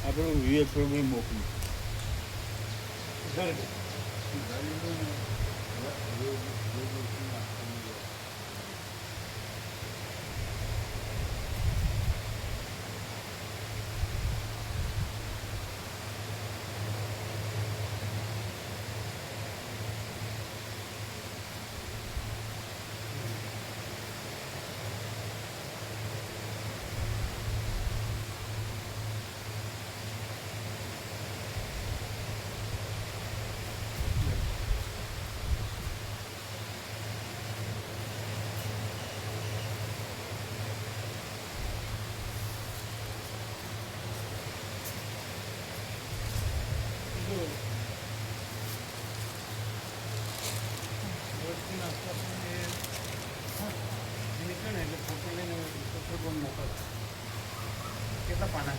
આપણે વિવેક થોડું મોકલું કેટલા પાના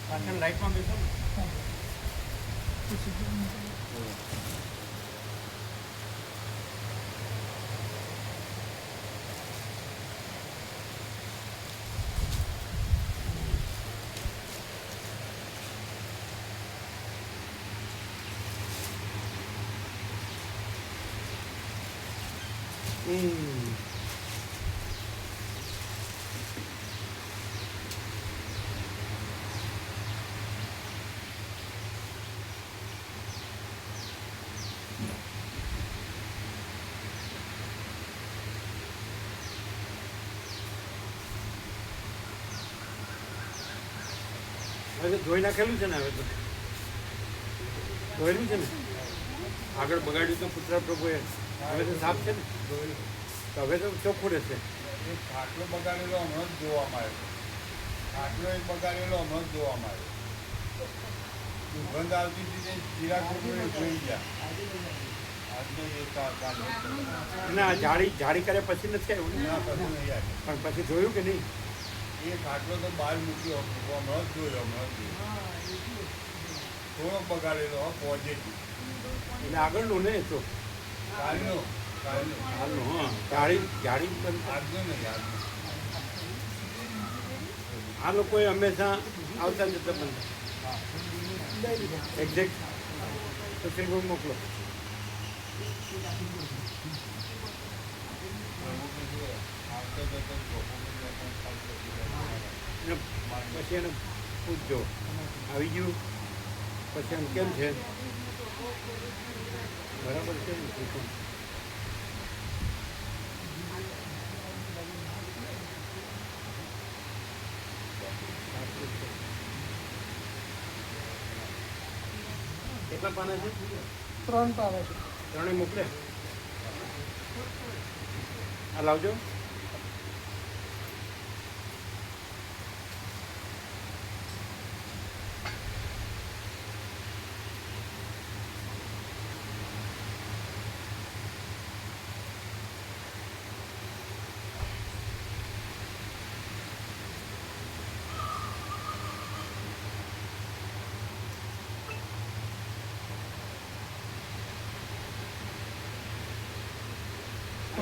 પાછળ લાઈટમાં બેસો ને હવે ધોઈ નાખેલું છે ને હવે તો ધોયેલું છે ને આગળ બગાડ્યું તો પુત્ર પ્રભુએ હવે તો સાફ છે ને તો હવે તો ચોખ્ખું રહેશે. ખાટલો બગાડેલો હમણાં જ જોવામાં આવ્યો. ખાટલો એક બગાડેલો હમણાં જ જોવામાં આવ્યો. સુગંધ આવતી હતી તે ચિરાગ જોઈ ગયા. આજનો એક ના જાળી કર્યા પછી નથી આવ્યું ને? ના કશું નહીં આવ્યું. પણ પછી જોયું કે નહીં? એ ખાટલો તો બહાર મૂક્યો હમણાં જ જોયો. થોડો બગાડેલો પોઝિટિવ એટલે આગળનું ને તો કાલનો હાલનું હા જાળી બંધ. આજનો નહીં આજનો. આ લોકોએ હંમેશા આવતા જતા બંધ એક્ઝેક્ટ સોશિયલ ગ્રુપ મોકલો. પછી એને પૂછજો આવી ગયું પછી એમ કેમ છે બરાબર છે ને પૂછો. કેટલા પાના છે? 3 પાના છે. ત્રણેય મોકલે. આ લાવજો.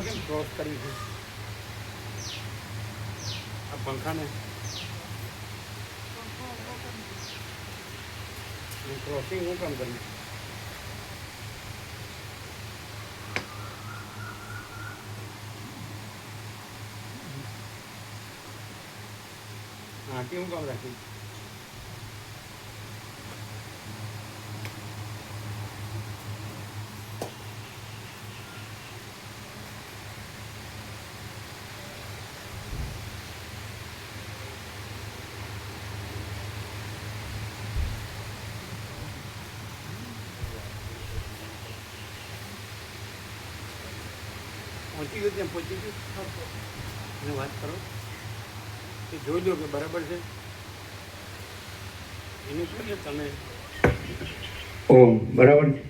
કેમ ક્રોસ કરી છે આ પંખાને? ક્રોસિંગ હું કામ કર્યું? હા કેવું કામ રાખ્યું? પહોંચી ગયું ત્યાં પહોંચી ગયું એને વાત કરો કે જોઈ લો કે બરાબર છે એનું શું છે તમે ઓમ બરાબર છે.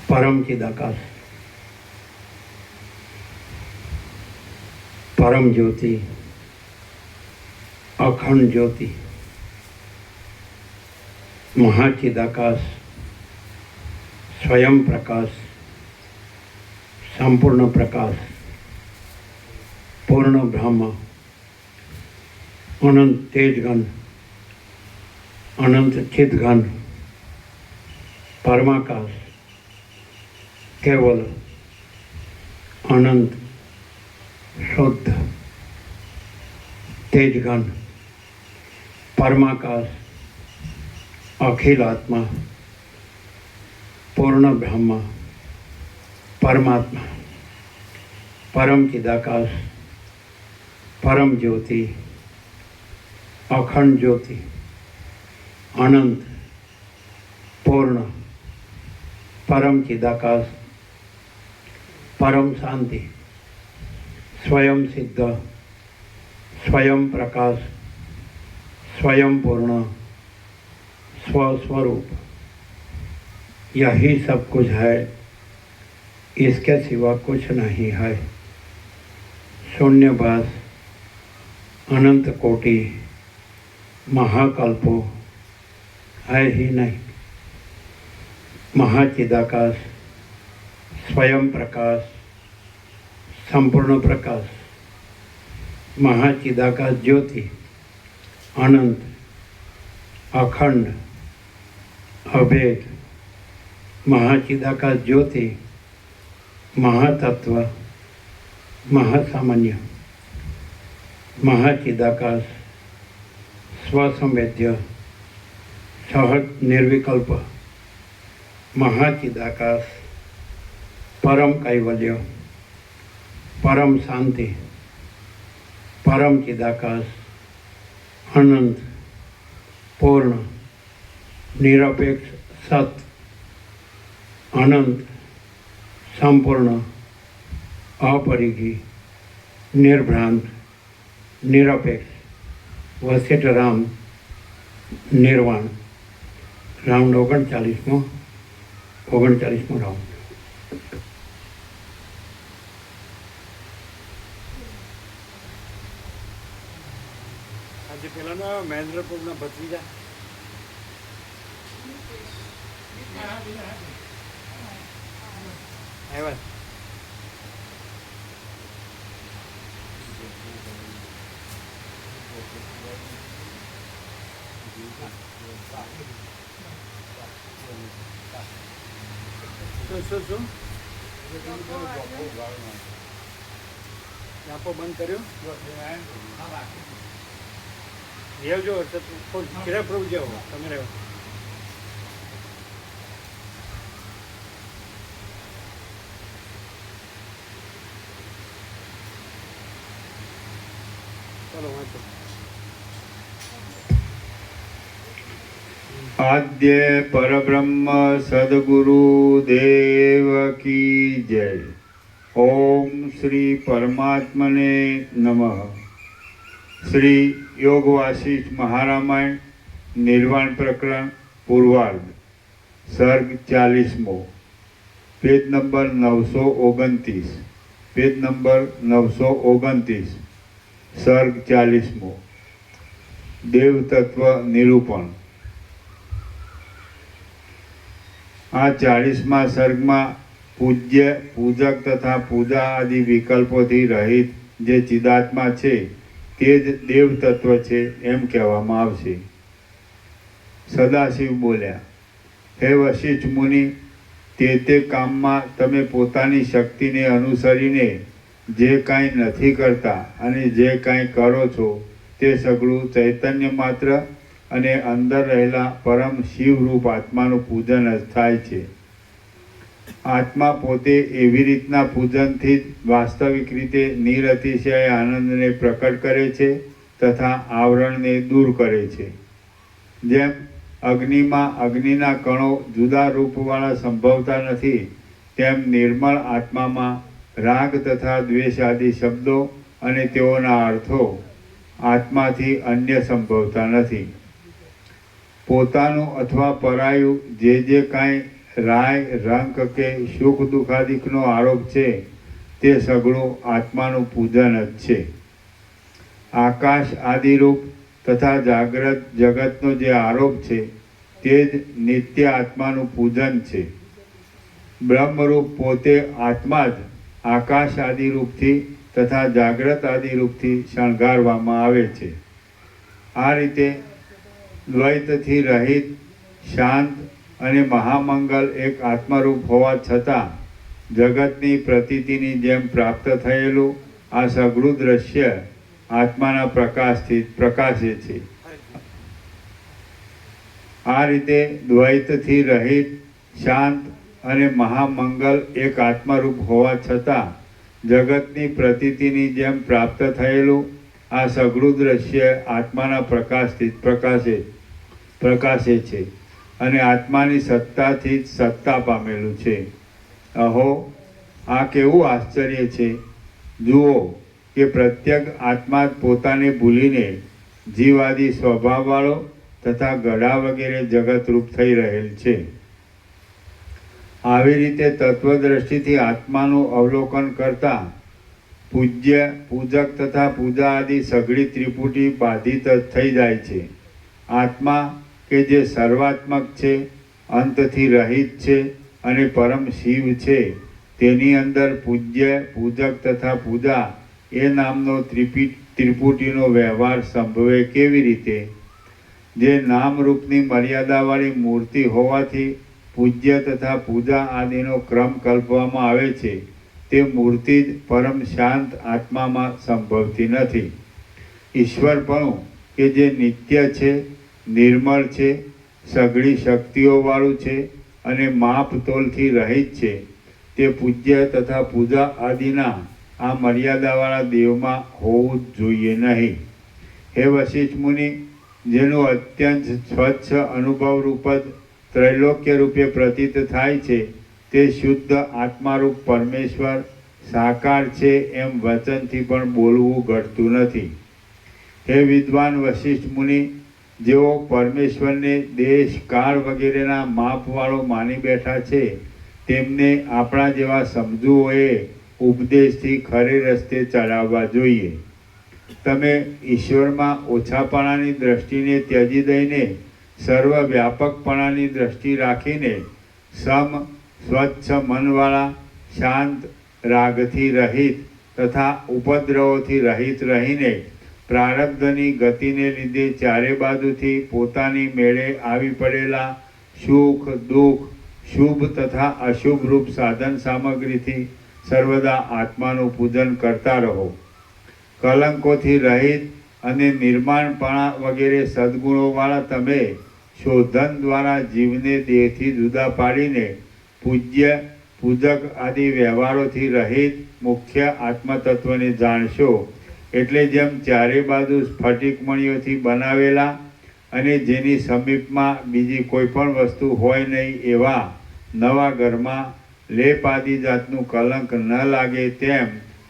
પરમ ચિદાકાશ પરમ જ્યોતિ અખંડ જ્યોતિ महाचिदाकाश स्वयं प्रकाश संपूर्ण प्रकाश पूर्ण ब्रह्म अनंत तेजघन अनंत चिदघन परमाकाश केवल अनंत शुद्ध तेजघन परमाकाश अखिल आत्मा पूर्ण ब्रह्म परमात्मा परम चिदाकाश परम ज्योति अखंड ज्योति अनंत पूर्ण परम चिदाकाश परम शांति स्वयं सिद्ध स्वयं प्रकाश स्वयं पूर्ण स्वस्वरूप यही सब कुछ है, इसके सिवा कुछ नहीं है। शून्यवास अनंत कोटि महाकल्पो है ही नहीं। महाचिदाकाश स्वयं प्रकाश संपूर्ण प्रकाश महाचिदाकाश ज्योति अनंत अखंड अभेद महाचिदाकाश ज्योति महातत्व महासामान्य महाचिदाकाश स्वसंवेद्य सहज निर्विकल्प महाचिदाकाश परम कैवल्य परम शांति परम चिदाकाश अनंत पूर्ण निरपेक्ष सत अनंत संपूर्ण अपरिघी निर्भ्रांत निरपेक्ष वसिष्ठ राम निर्वाण राउंड 39मो राउंड। આજે પેલાનો મહેન્દ્રપુરના ભત્રીજા આવ્યા. શું આપો બંધ કર્યો રહેજો કેટલા પ્રભુ જાઓ તમે રહો. ચલો વાંચો. आद्य परब्रह्म सद्गुरु देव की जय। ओम श्री परमात्मने नमः। श्री योग वासिष्ठ महारामायण निर्वाण प्रकरण पूर्वार्ध सर्ग 40मो पेज नंबर 929 पेज नंबर 929 सर्ग 40मो देव तत्व निरूपण। આ 40મા સર્ગમાં પૂજ્ય પૂજક તથા પૂજા આદિ વિકલ્પોથી રહિત જે ચિદાત્મા છે તે જ દેવ તત્વ છે એમ કહેવામાં આવશે. સદાશિવ બોલ્યા, હે વશિષ્ઠ મુનિ, તે કામમાં તમે પોતાની શક્તિને અનુસરીને જે કાંઈ નથી કરતા અને જે કાંઈ કરો છો તે સઘળું ચૈતન્ય માત્ર અને અંદર રહેલા પરમ શિવરૂપ આત્માનું પૂજન જ થાય છે. આત્મા પોતે એવી રીતના પૂજનથી જ વાસ્તવિક રીતે નિરતિશય આનંદને પ્રકટ કરે છે તથા આવરણને દૂર કરે છે. જેમ અગ્નિમાં અગ્નિના કણો જુદા રૂપવાળા સંભવતા નથી, તેમ નિર્મળ આત્મામાં રાગ તથા દ્વેષ આદિ શબ્દો અને તેઓના અર્થો આત્માથી અન્ય સંભવતા નથી. પોતાનું અથવા પરાયું જે કાંઈ રાય રંક કે સુખ દુઃખાદિકનો આરોપ છે તે સઘળું આત્માનું પૂજન જ છે. આકાશ આદિરૂપ તથા જાગ્રત જગતનો જે આરોપ છે તે જ નિત્ય આત્માનું પૂજન છે. બ્રહ્મરૂપ પોતે આત્મા જ આકાશ આદિ રૂપથી તથા જાગ્રત આદિ રૂપથી શણગારવામાં આવે છે. આ રીતે દ્વૈતથી રહિત, શાંત અને મહામંગલ એક આત્મરૂપ હોવા છતાં જગતની પ્રતીતિની જેમ પ્રાપ્ત થયેલું આ સઘળું દ્રશ્ય આત્માના પ્રકાશથી પ્રકાશે છે. આ રીતે દ્વૈતથી રહિત, શાંત અને મહામંગલ એક આત્મરૂપ હોવા છતાં જગતની પ્રતીતિની જેમ પ્રાપ્ત થયેલું આ સઘળું દ્રશ્ય આત્માના પ્રકાશથી પ્રકાશે છે અને આત્માની સત્તાથી જ સત્તા પામેલું છે. અહો, આ કેવું આશ્ચર્ય છે! જુઓ કે પ્રત્યેક આત્મા પોતાને ભૂલીને જીવાદી સ્વભાવવાળો તથા ગળા વગેરે જગતરૂપ થઈ રહેલ છે. આવી રીતે તત્વદ્રષ્ટિથી આત્માનું અવલોકન કરતા પૂજ્ય, પૂજક તથા પૂજા આદિ સઘળી ત્રિપુટી બાધિત થઈ જાય છે. આત્મા કે જે સર્વાત્મક છે, અંતથી રહિત છે અને પરમ શિવ છે, તેની અંદર પૂજ્ય, પૂજક તથા પૂજા એ નામનો ત્રિપુટીનો વ્યવહાર સંભવે કેવી રીતે? જે નામરૂપની મર્યાદાવાળી મૂર્તિ હોવાથી પૂજ્ય તથા પૂજા આદિનો ક્રમ કલ્પવામાં આવે છે, તે મૂર્તિ જ પરમ શાંત આત્મામાં સંભવતી નથી. ઈશ્વરપણું કે જે નિત્ય છે, નિર્મળ છે, સઘળી શક્તિઓવાળું છે અને માપતોલથી રહિત છે, તે પૂજ્ય તથા પૂજા આદિના આ મર્યાદાવાળા દેવમાં હોવું જ જોઈએ નહીં. હે વશિષ્ઠ મુનિ, જેનું અત્યંત સ્વચ્છ અનુભવરૂપ જ ત્રૈલોક્ય રૂપે પ્રતીત થાય છે, તે શુદ્ધ આત્મારૂપ પરમેશ્વર સાકાર છે એમ વચનથી પણ બોલવું ઘટતું નથી. હે વિદ્વાન વશિષ્ઠ મુનિ, જેઓ પરમેશ્વરને દેશ, કાળ વગેરેના માપવાળો માની બેઠા છે, તેમને આપણા જેવા સમજુઓએ ઉપદેશથી ખરે રસ્તે ચડાવવા જોઈએ. તમે ઈશ્વરમાં ઓછાપણાની દ્રષ્ટિને ત્યજી દઈને સર્વવ્યાપકપણાની દ્રષ્ટિ રાખીને સમ, સ્વચ્છ મનવાળા, શાંત, રાગથી રહિત તથા ઉપદ્રવોથી રહિત રહીને પ્રારબ્ધની ગતિને લીધે ચારે બાજુથી પોતાની મેળે આવી પડેલા સુખ, દુઃખ, શુભ તથા અશુભ રૂપ સાધન સામગ્રીથી સર્વદા આત્માનું પૂજન કરતા રહો. કલંકોથી રહિત અને નિર્માણપણા વગેરે સદ્ગુણોવાળા તમે શોધન દ્વારા જીવને દેહથી જુદા પાડીને પૂજ્ય, પૂજક આદિ વ્યવહારોથી રહિત મુખ્ય આત્મતત્વને જાણશો. એટલે જેમ ચારે બાજુ સ્ફટિકમણીઓથી બનાવેલા અને જેની સમીપમાં બીજી કોઈ પણ વસ્તુ હોય નહીં એવા નવા ઘરમાં લેપ આદિ જાતનું કલંક ન લાગે, તેમ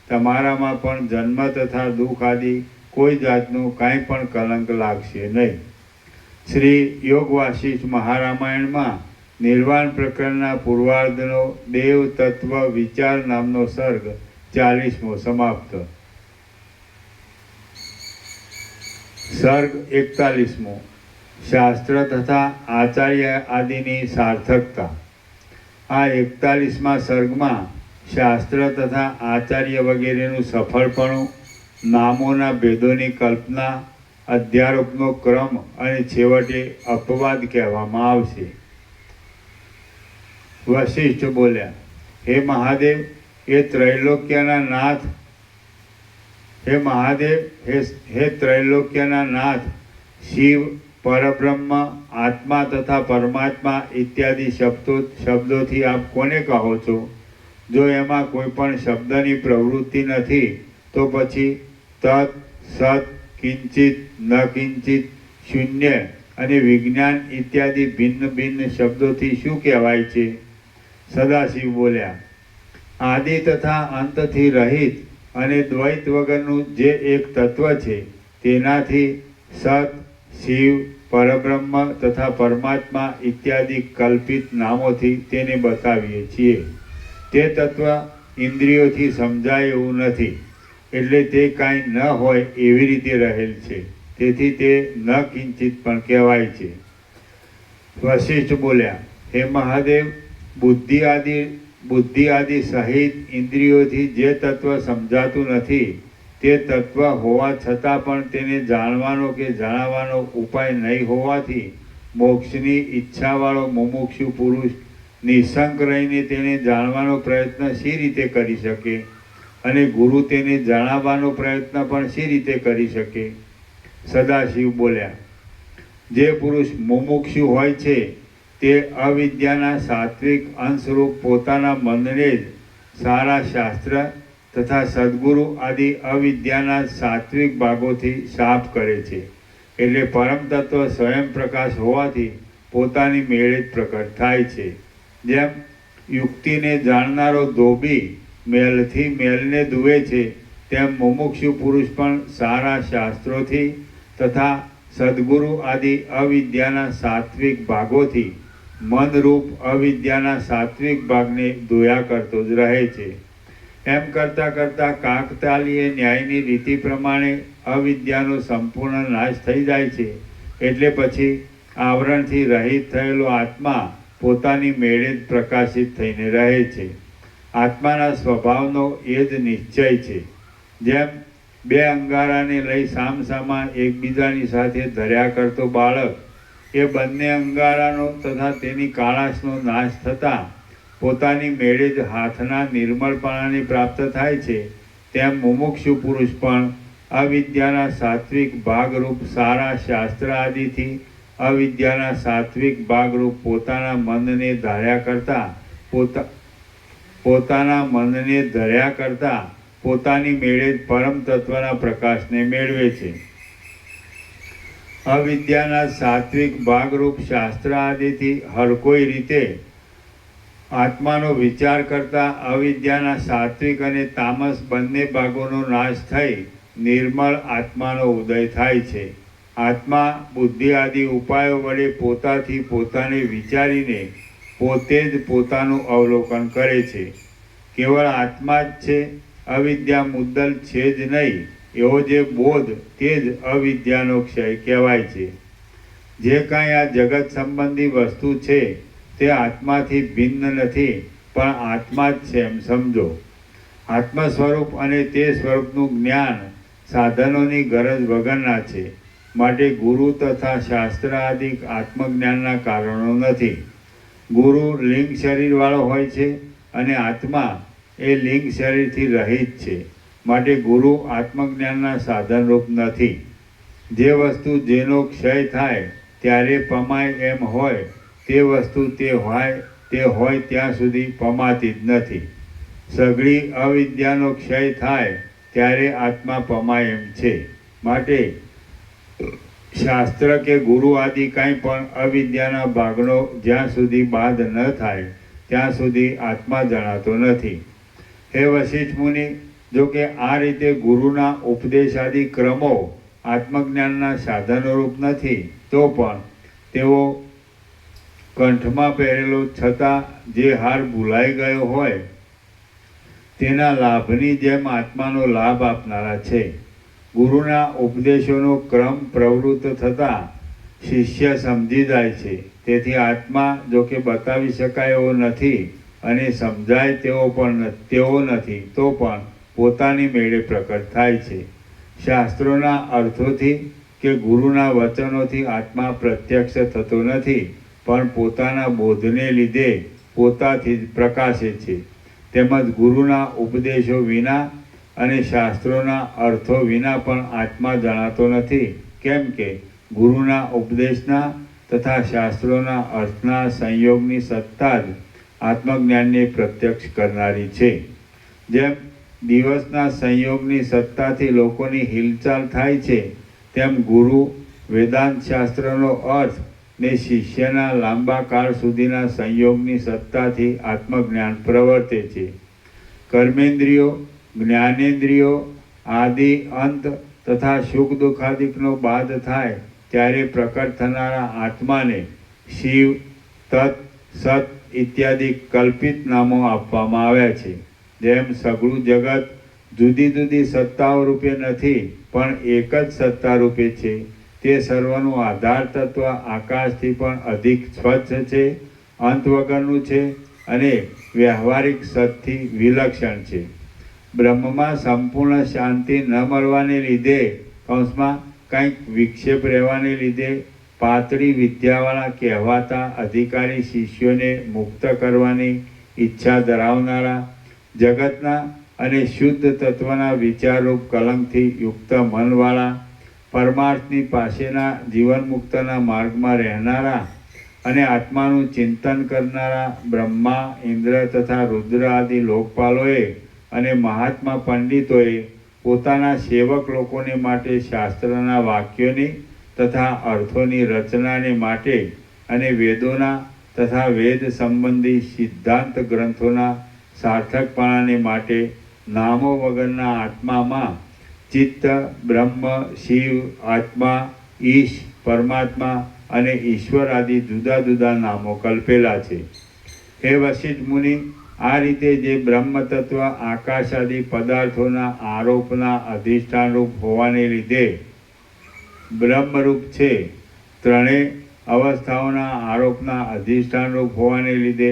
તમારામાં પણ જન્મ તથા દુઃખ આદિ કોઈ જાતનું કાંઈ પણ કલંક લાગશે નહીં. શ્રી યોગ વાસિષ્ઠ મહારામાયણમાં નિર્વાણ પ્રકરણના પૂર્વાર્ધનો દેવ તત્વ વિચાર નામનો સર્ગ 40મો સમાપ્ત. સર્ગ 41મો. શાસ્ત્ર તથા આચાર્ય આદિની સાર્થકતા. આ 41મા સર્ગમાં શાસ્ત્ર તથા આચાર્ય વગેરેનું સફળપણું, નામોના ભેદોની કલ્પના, અધ્યારોપનો ક્રમ અને છેવટે અપવાદ કહેવામાં આવશે. વશિષ્ઠ બોલ્યા, હે મહાદેવ, હે ત્રૈલોક્યના નાથ, હે મહાદેવ, હે ત્રૈલોક્યના નાથ, શિવ, પરબ્રહ્મ, આત્મા તથા પરમાત્મા ઇત્યાદિ શબ્દોથી આપ કોને કહો છો? જો એમાં કોઈ પણ શબ્દની પ્રવૃત્તિ નથી તો પછી તત, સત, કિંચિત, ન કિંચિત, શૂન્ય અને વિજ્ઞાન ઇત્યાદિ ભિન્ન ભિન્ન શબ્દોથી શું કહેવાય છે? સદાશિવ બોલ્યા, આદિ તથા અંતથી રહિત અને દ્વૈત વગરનું જે એક તત્વ છે, તેનાથી સત, શિવ, પરબ્રહ્મ તથા પરમાત્મા ઇત્યાદિ કલ્પિત નામોથી તેને બતાવીએ છીએ. તે તત્વ ઇન્દ્રિયોથી સમજાય એવું નથી, એટલે તે કાંઈ ન હોય એવી રીતે રહેલ છે, તેથી તે ન કિંચિત પણ કહેવાય છે. વશિષ્ઠ બોલ્યા, હે મહાદેવ, બુદ્ધિ આદિ સહિત ઇન્દ્રિયોથી જે તત્વ સમજાતું નથી તે તત્વ હોવા છતાં પણ તેને જાણવાનો કે જણાવવાનો ઉપાય નહીં હોવાથી મોક્ષની ઈચ્છાવાળો મુમુક્ષુ પુરુષ નિઃશંક રહીને તેને જાણવાનો પ્રયત્ન શી રીતે કરી શકે અને ગુરુ તેને જણાવવાનો પ્રયત્ન પણ શી રીતે કરી શકે? સદાશિવ બોલ્યા, જે પુરુષ મુમુક્ષુ હોય છે તે અવિદ્યાના સાત્વિક અંશરૂપ પોતાના મનને જ સારા શાસ્ત્ર તથા સદ્ગુરુ આદિ અવિદ્યાના સાત્વિક ભાગોથી સાફ કરે છે. એટલે પરમ તત્વ સ્વયં પ્રકાશ હોવાથી પોતાની મેળે જ પ્રકટ થાય છે. જેમ યુક્તિને જાણનારો ધોબી મેલથી મેલને ધુએ છે, તેમ મુમુક્ષુ પુરુષ પણ સારા શાસ્ત્રોથી તથા સદ્ગુરુ આદિ અવિદ્યાના સાત્વિક ભાગોથી મનરૂપ અવિદ્યાના સાત્વિક ભાગને ધોયા કરતો જ રહે છે. એમ કરતાં કરતાં કાકતાલીય ન્યાયની રીતિ પ્રમાણે અવિદ્યાનો સંપૂર્ણ નાશ થઈ જાય છે. એટલે પછી આવરણથી રહિત થયેલો આત્મા પોતાની મેળે જ પ્રકાશિત થઈને રહે છે. આત્માના સ્વભાવનો એ જ નિશ્ચય છે. જેમ બે અંગારાને લઈ સામસામા એકબીજાની સાથે ધર્યા કરતો બાળક એ બંને અંગારાનો તથા તેની કાળાશનો નાશ થતાં પોતાની મેળે જ હાથના નિર્મળપણાને પ્રાપ્ત થાય છે, તેમ મુમુક્ષુ પુરુષ પણ અવિદ્યાના સાત્વિક ભાગરૂપ સારા શાસ્ત્ર આદિથી અવિદ્યાના સાત્વિક ભાગરૂપ પોતાના મનને ધર્યા કરતા પોતાની મેળે જ પરમ તત્વના પ્રકાશને મેળવે છે. અવિદ્યાના સાત્વિક ભાગરૂપ શાસ્ત્ર આદિથી હરકોઈ રીતે આત્માનો વિચાર કરતા અવિદ્યાના સાત્વિક અને તામસ બંને ભાગોનો નાશ થઈ નિર્મળ આત્માનો ઉદય થાય છે. આત્મા બુદ્ધિ આદિ ઉપાયો વડે પોતાથી પોતાને વિચારીને પોતે જ પોતાનું અવલોકન કરે છે. કેવળ આત્મા જ છે, અવિદ્યા મુદ્દલ છે જ નહીં એવો જે બોધ તે જ અવિદ્યાનો ક્ષય કહેવાય છે. જે કાંઈ આ જગત સંબંધી વસ્તુ છે તે આત્માથી ભિન્ન નથી, પણ આત્મા જ છે એમ સમજો. આત્મ સ્વરૂપ અને તે સ્વરૂપનું જ્ઞાન સાધનોની ગરજ વગરના છે. માટે ગુરુ તથા શાસ્ત્ર આદિ આત્મજ્ઞાનના કારણો નથી. ગુરુ લિંગ શરીરવાળો હોય છે અને આત્મા એ લિંગ શરીરથી રહિત છે. માટે ગુરુ આત્મજ્ઞાનના સાધનરૂપ નથી. જે વસ્તુ જેનો ક્ષય થાય ત્યારે પમાય એમ હોય તે વસ્તુ તે હોય ત્યાં સુધી પમાતી જ નથી. સઘળી અવિદ્યાનો ક્ષય થાય ત્યારે આત્મા પમાય એમ છે. માટે શાસ્ત્ર કે ગુરુ આદિ કાંઈ પણ અવિદ્યાના ભાગનો જ્યાં સુધી બાદ ન થાય ત્યાં સુધી આત્મા જણાતો નથી. હે વશિષ્ઠ મુનિ, જો કે આ રીતે ગુરુના ઉપદેશ આદિ ક્રમો આત્મજ્ઞાનના સાધનોરૂપ નથી, તો પણ તેઓ કંઠમાં પહેરેલો છતાં જે હાર ભૂલાઈ ગયો હોય તેના લાભની જેમ આત્માનો લાભ આપનારા છે. ગુરુના ઉપદેશોનો ક્રમ પ્રવૃત્ત થતાં શિષ્ય સમજી જાય છે. તેથી આત્મા જો કે બતાવી શકાય એવો નથી અને સમજાય તેવો નથી, તો પણ પોતાની મેળે પ્રકટ થાય છે. શાસ્ત્રોના અર્થોથી કે ગુરુના વચનોથી આત્મા પ્રત્યક્ષ થતો નથી, પણ પોતાના બોધને લીધે પોતાથી જ પ્રકાશે છે. તેમજ ગુરુના ઉપદેશો વિના અને શાસ્ત્રોના અર્થો વિના પણ આત્મા જણાતો નથી. કેમ કે ગુરુના ઉપદેશના તથા શાસ્ત્રોના અર્થના સંયોગની સત્તા જ આત્મજ્ઞાનને પ્રત્યક્ષ કરનારી છે. જેમ દિવસના સંયોગની સત્તાથી લોકોની હિલચાલ થાય છે, તેમ ગુરુ વેદાંત શાસ્ત્રનો અર્થ ને શિષ્યના લાંબા કાળ સુધીના સંયોગની સત્તાથી આત્મજ્ઞાન પ્રવર્તે છે. કર્મેન્દ્રિયો, જ્ઞાનેન્દ્રિયો આદિ અંત તથા સુખ દુઃખાદિકનો બાદ થાય ત્યારે પ્રકટ થનારા આત્માને શિવ, તત્, સત ઇત્યાદિ કલ્પિત નામો આપવામાં આવ્યા છે. જેમ સઘળું જગત જુદી જુદી સત્તાઓ રૂપે નથી પણ એક જ સત્તા રૂપે છે, તે સર્વનું આધાર તત્વ આકાશથી પણ અધિક સ્વચ્છ છે, અંત વગરનું છે અને વ્યવહારિક સતથી વિલક્ષણ છે. બ્રહ્મમાં સંપૂર્ણ શાંતિ ન મળવાને લીધે કૌંસમાં કંઈક વિક્ષેપ રહેવાને લીધે પાતળી વિદ્યાવાળા કહેવાતા અધિકારી શિષ્યોને મુક્ત કરવાની ઈચ્છા ધરાવનારા જગતના અને શુદ્ધ તત્વના વિચારરૂપ કલંકથી યુક્ત મનવાળા પરમાર્થની પાસેના જીવનમુક્તના માર્ગમાં રહેનારા અને આત્માનું ચિંતન કરનારા બ્રહ્મા, ઇન્દ્ર તથા રુદ્ર આદિ લોકપાલોએ અને મહાત્મા પંડિતોએ પોતાના સેવક લોકોને માટે શાસ્ત્રના વાક્યોની તથા અર્થોની રચનાને માટે અને વેદોના તથા વેદ સંબંધી સિદ્ધાંત ગ્રંથોના સાર્થકપણાને માટે નામો વગરના આત્મામાં ચિત્ત, બ્રહ્મ, શિવ, આત્મા, ઈશ, પરમાત્મા અને ઈશ્વર આદિ જુદા જુદા નામો કલ્પેલા છે. હે વશિષ્ઠ મુનિ, આ રીતે જે બ્રહ્મ તત્વ આકાશ આદિ પદાર્થોના આરોપના અધિષ્ઠાનરૂપ હોવાને લીધે બ્રહ્મરૂપ છે, ત્રણેય અવસ્થાઓના આરોપના અધિષ્ઠાનરૂપ હોવાને લીધે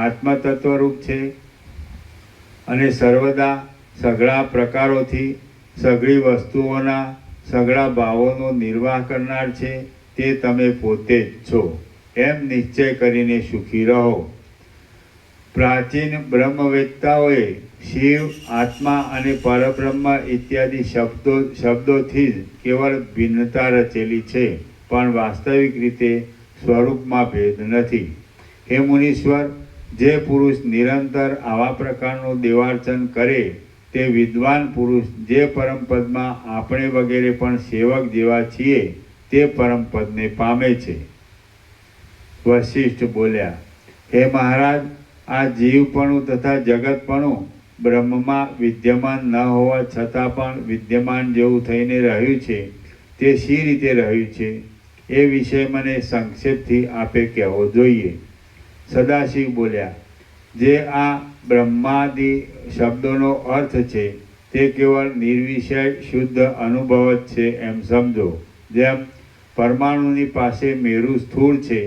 આત્મતત્વરૂપ છે અને સર્વદા સઘળા પ્રકારોથી સઘળી વસ્તુઓના સઘળા ભાવોનો નિર્વાહ કરનાર છે, તે તમે પોતે જ છો એમ નિશ્ચય કરીને સુખી રહો. પ્રાચીન બ્રહ્મવેત્તાઓએ શિવ, આત્મા અને પરબ્રહ્મ ઇત્યાદિ શબ્દોથી જ કેવળ ભિન્નતા રચેલી છે, પણ વાસ્તવિક રીતે સ્વરૂપમાં ભેદ નથી. હે મુનીશ્વર, જે પુરુષ નિરંતર આવા પ્રકારનું દેવાર્ચન કરે તે વિદ્વાન પુરુષ જે પરમપદમાં આપણે વગેરે પણ સેવક જેવા છીએ તે પરમપદને પામે છે. વશિષ્ઠ બોલ્યા, હે મહારાજ, આ જીવપણું તથા જગતપણું બ્રહ્મમાં વિદ્યમાન ન હોવા છતાં પણ વિદ્યમાન જેવું થઈને રહ્યું છે, તે શી રીતે રહ્યું છે એ વિશે મને સંક્ષેપથી આપે કહેવો જોઈએ. સદાશિવ બોલ્યા, જે આ બ્રહ્માદિ શબ્દોનો અર્થ છે તે કેવળ નિર્વિષય શુદ્ધ અનુભવ જ છે એમ સમજો. જેમ પરમાણુની પાસે મેરુ સ્થૂળ છે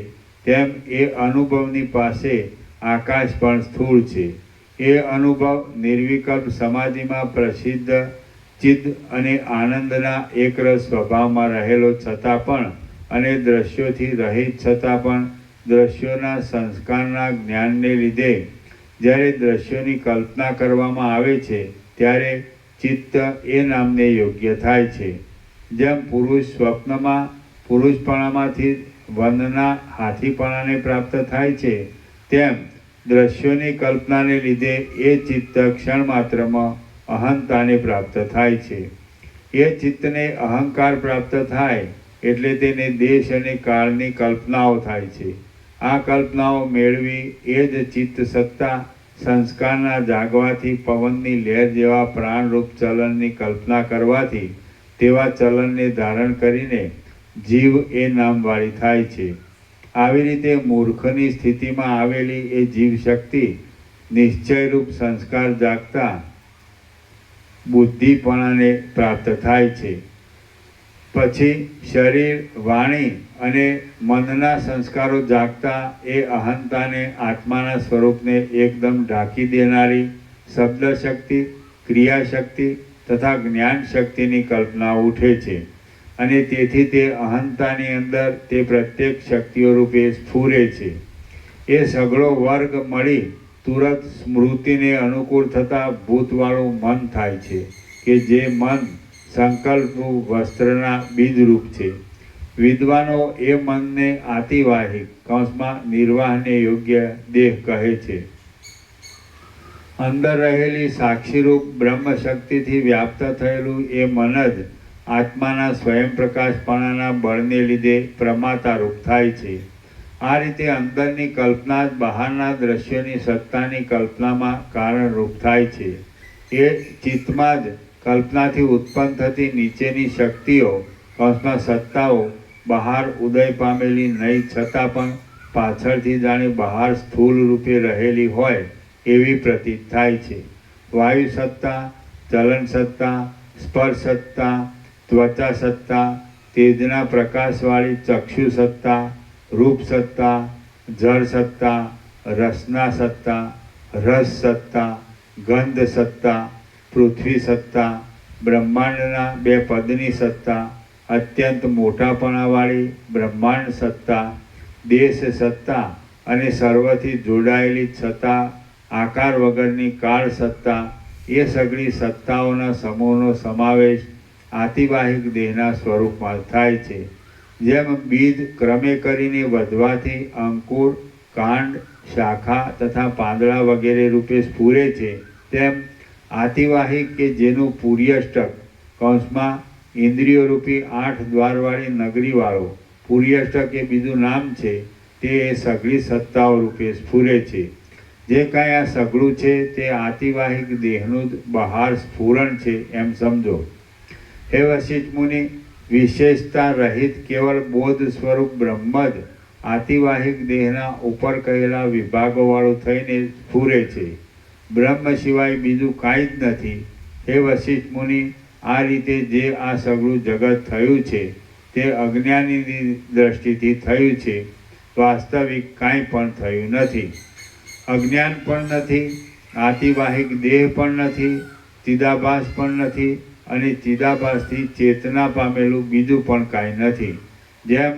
તેમ એ અનુભવની પાસે આકાશ પણ સ્થૂળ છે. એ અનુભવ નિર્વિકલ્પ સમાધિમાં પ્રસિદ્ધ ચિત્ત અને આનંદના એકરસ સ્વભાવમાં રહેલો છતાં પણ અને દ્રશ્યોથી રહિત છતાં પણ દ્રશ્યોના સંસ્કારના જ્ઞાનને લીધે જ્યારે દ્રશ્યોની કલ્પના કરવામાં આવે છે ત્યારે ચિત્ત એ નામને યોગ્ય થાય છે. જેમ પુરુષ સ્વપ્નમાં પુરુષપણામાંથી વનના હાથીપણાને પ્રાપ્ત થાય છે, તેમ દ્રશ્યોની કલ્પનાને લીધે એ ચિત્ત ક્ષણ માત્રમાં અહંતાને પ્રાપ્ત થાય છે. એ ચિત્તને અહંકાર પ્રાપ્ત થાય એટલે તેને દેશ અને કાળની કલ્પનાઓ થાય છે. આ કલ્પનાઓ મેળવી એ જ ચિત્ત સત્તા સંસ્કારના જાગવાથી પવનની લહેર જેવા પ્રાણરૂપ ચલનની કલ્પના કરવાથી તેવા ચલનને ધારણ કરીને જીવ એ નામવાળી થાય છે. આવી રીતે મૂર્ખની સ્થિતિમાં આવેલી એ જીવ શક્તિ નિશ્ચયરૂપ સંસ્કાર જાગતા બુદ્ધિપણાને પ્રાપ્ત થાય છે. પછી શરીર, વાણી અને મનના સંસ્કારો જાગતા એ અહંતાને આત્માના સ્વરૂપને એકદમ ઢાંકી દેનારી શબ્દ શક્તિ, ક્રિયાશક્તિ તથા જ્ઞાન શક્તિની કલ્પના ઉઠે છે અને તેથી તે અહંતાની અંદર તે પ્રત્યેક શક્તિઓ રૂપે સ્ફુરે છે. એ સઘળો વર્ગ મળી તુરત સ્મૃતિને અનુકૂળ થતાં ભૂતવાળું મન થાય છે કે જે મન સંકલ્પરૂપ વસ્ત્રના બીજરૂપ છે. વિદ્વાનો એ મનને આતિવાહિક કૌંસમાં નિર્વાહને યોગ્ય દેહ કહે છે. અંદર રહેલી સાક્ષીરૂપ બ્રહ્મ શક્તિથી વ્યાપ્ત થયેલું એ મન જ આત્માના સ્વયં પ્રકાશપણાના બળને લીધે પ્રમાતારૂપ થાય છે. આ રીતે અંદરની કલ્પના જ બહારના દ્રશ્યોની સત્તાની કલ્પનામાં કારણરૂપ થાય છે. એ ચિત્તમાં જ કલ્પનાથી ઉત્પન્ન થતી નીચેની શક્તિઓ કૌંસમાં સત્તાઓ બહાર ઉદય પામેલી નહીં છતાં પણ પાછળથી જાણે બહાર સ્થૂળ રૂપે રહેલી હોય એવી પ્રતીત થાય છે. વાયુ સત્તા, ચલન સત્તા, સ્પર્શ સત્તા, ત્વચા સત્તા, તેજના પ્રકાશવાળી ચક્ષુ સત્તા, રૂપ સત્તા, જળ સત્તા, રસના સત્તા, રસ સત્તા, ગંધ સત્તા, પૃથ્વી સત્તા, બ્રહ્માંડના 2 પદની સત્તા, અત્યંત મોટાપણાવાળી બ્રહ્માંડ સત્તા, દેશ સત્તા અને સર્વથી જોડાયેલી છતાં આકાર વગરની કાળ સત્તા, એ સગળી સત્તાઓના સમૂહનો સમાવેશ આતિવાહિક દેહના સ્વરૂપમાં થાય છે. જેમ બીજ ક્રમે કરીને વધવાથી અંકુર, કાંડ, શાખા તથા પાંદડા વગેરે રૂપે સ્ફુરે છે, તેમ આતિવાહિક કે જેનું પુર્યષ્ટક કૌંસમાં ઇન્દ્રિયોરૂપી 8 દ્વારવાળી નગરીવાળો, પુર્યષ્ટક એ બીજું નામ છે, તે સઘળી સત્તાઓ રૂપે સ્ફુરે છે. જે કાંઈ આ સઘળું છે તે આતિવાહિક દેહનું જ બહાર સ્ફુરણ છે એમ સમજો. હે વશિષ્ઠ મુનિ, વિશેષતા રહિત કેવળ બોધ સ્વરૂપ બ્રહ્મ જ આતિવાહિક દેહના ઉપર કહેલા વિભાગોવાળું થઈને સ્ફુરે છે. બ્રહ્મ સિવાય બીજું કાંઈ જ નથી. હે વશિષ્ઠ મુનિ, આ રીતે જે આ સઘળું જગત થયું છે તે અજ્ઞાનીની દ્રષ્ટિથી થયું છે. વાસ્તવિક કાંઈ પણ થયું નથી. અજ્ઞાન પણ નથી, આતિવાહિક દેહ પણ નથી, ચિદાભાસ પણ નથી અને ચિદાભાસથી ચેતના પામેલું બીજું પણ કાંઈ નથી. જેમ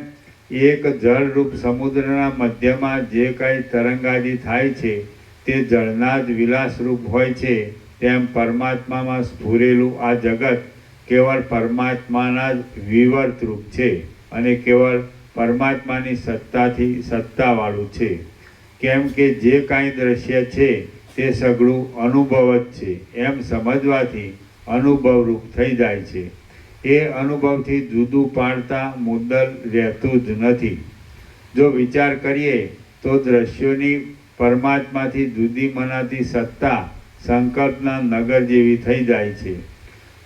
એક જળરૂપ સમુદ્રના મધ્યમાં જે કાંઈ તરંગાદી થાય છે તે જળના જ વિલાસરૂપ હોય છે, તેમ પરમાત્મામાં સ્ફુરેલું આ જગત કેવળ પરમાત્માના જ વિવર્તરૂપ છે અને કેવળ પરમાત્માની સત્તાથી સત્તાવાળું છે. કેમ કે જે કાંઈ દ્રશ્ય છે તે સઘળું અનુભવ જ છે એમ સમજવાથી અનુભવરૂપ થઈ જાય છે. એ અનુભવથી જુદું પાડતા મુદ્દલ રહેતું જ નથી. જો વિચાર કરીએ તો દ્રશ્યોની પરમાત્માથી જુદી મનાતી સત્તા સંકલ્પના નગર જેવી થઈ જાય છે.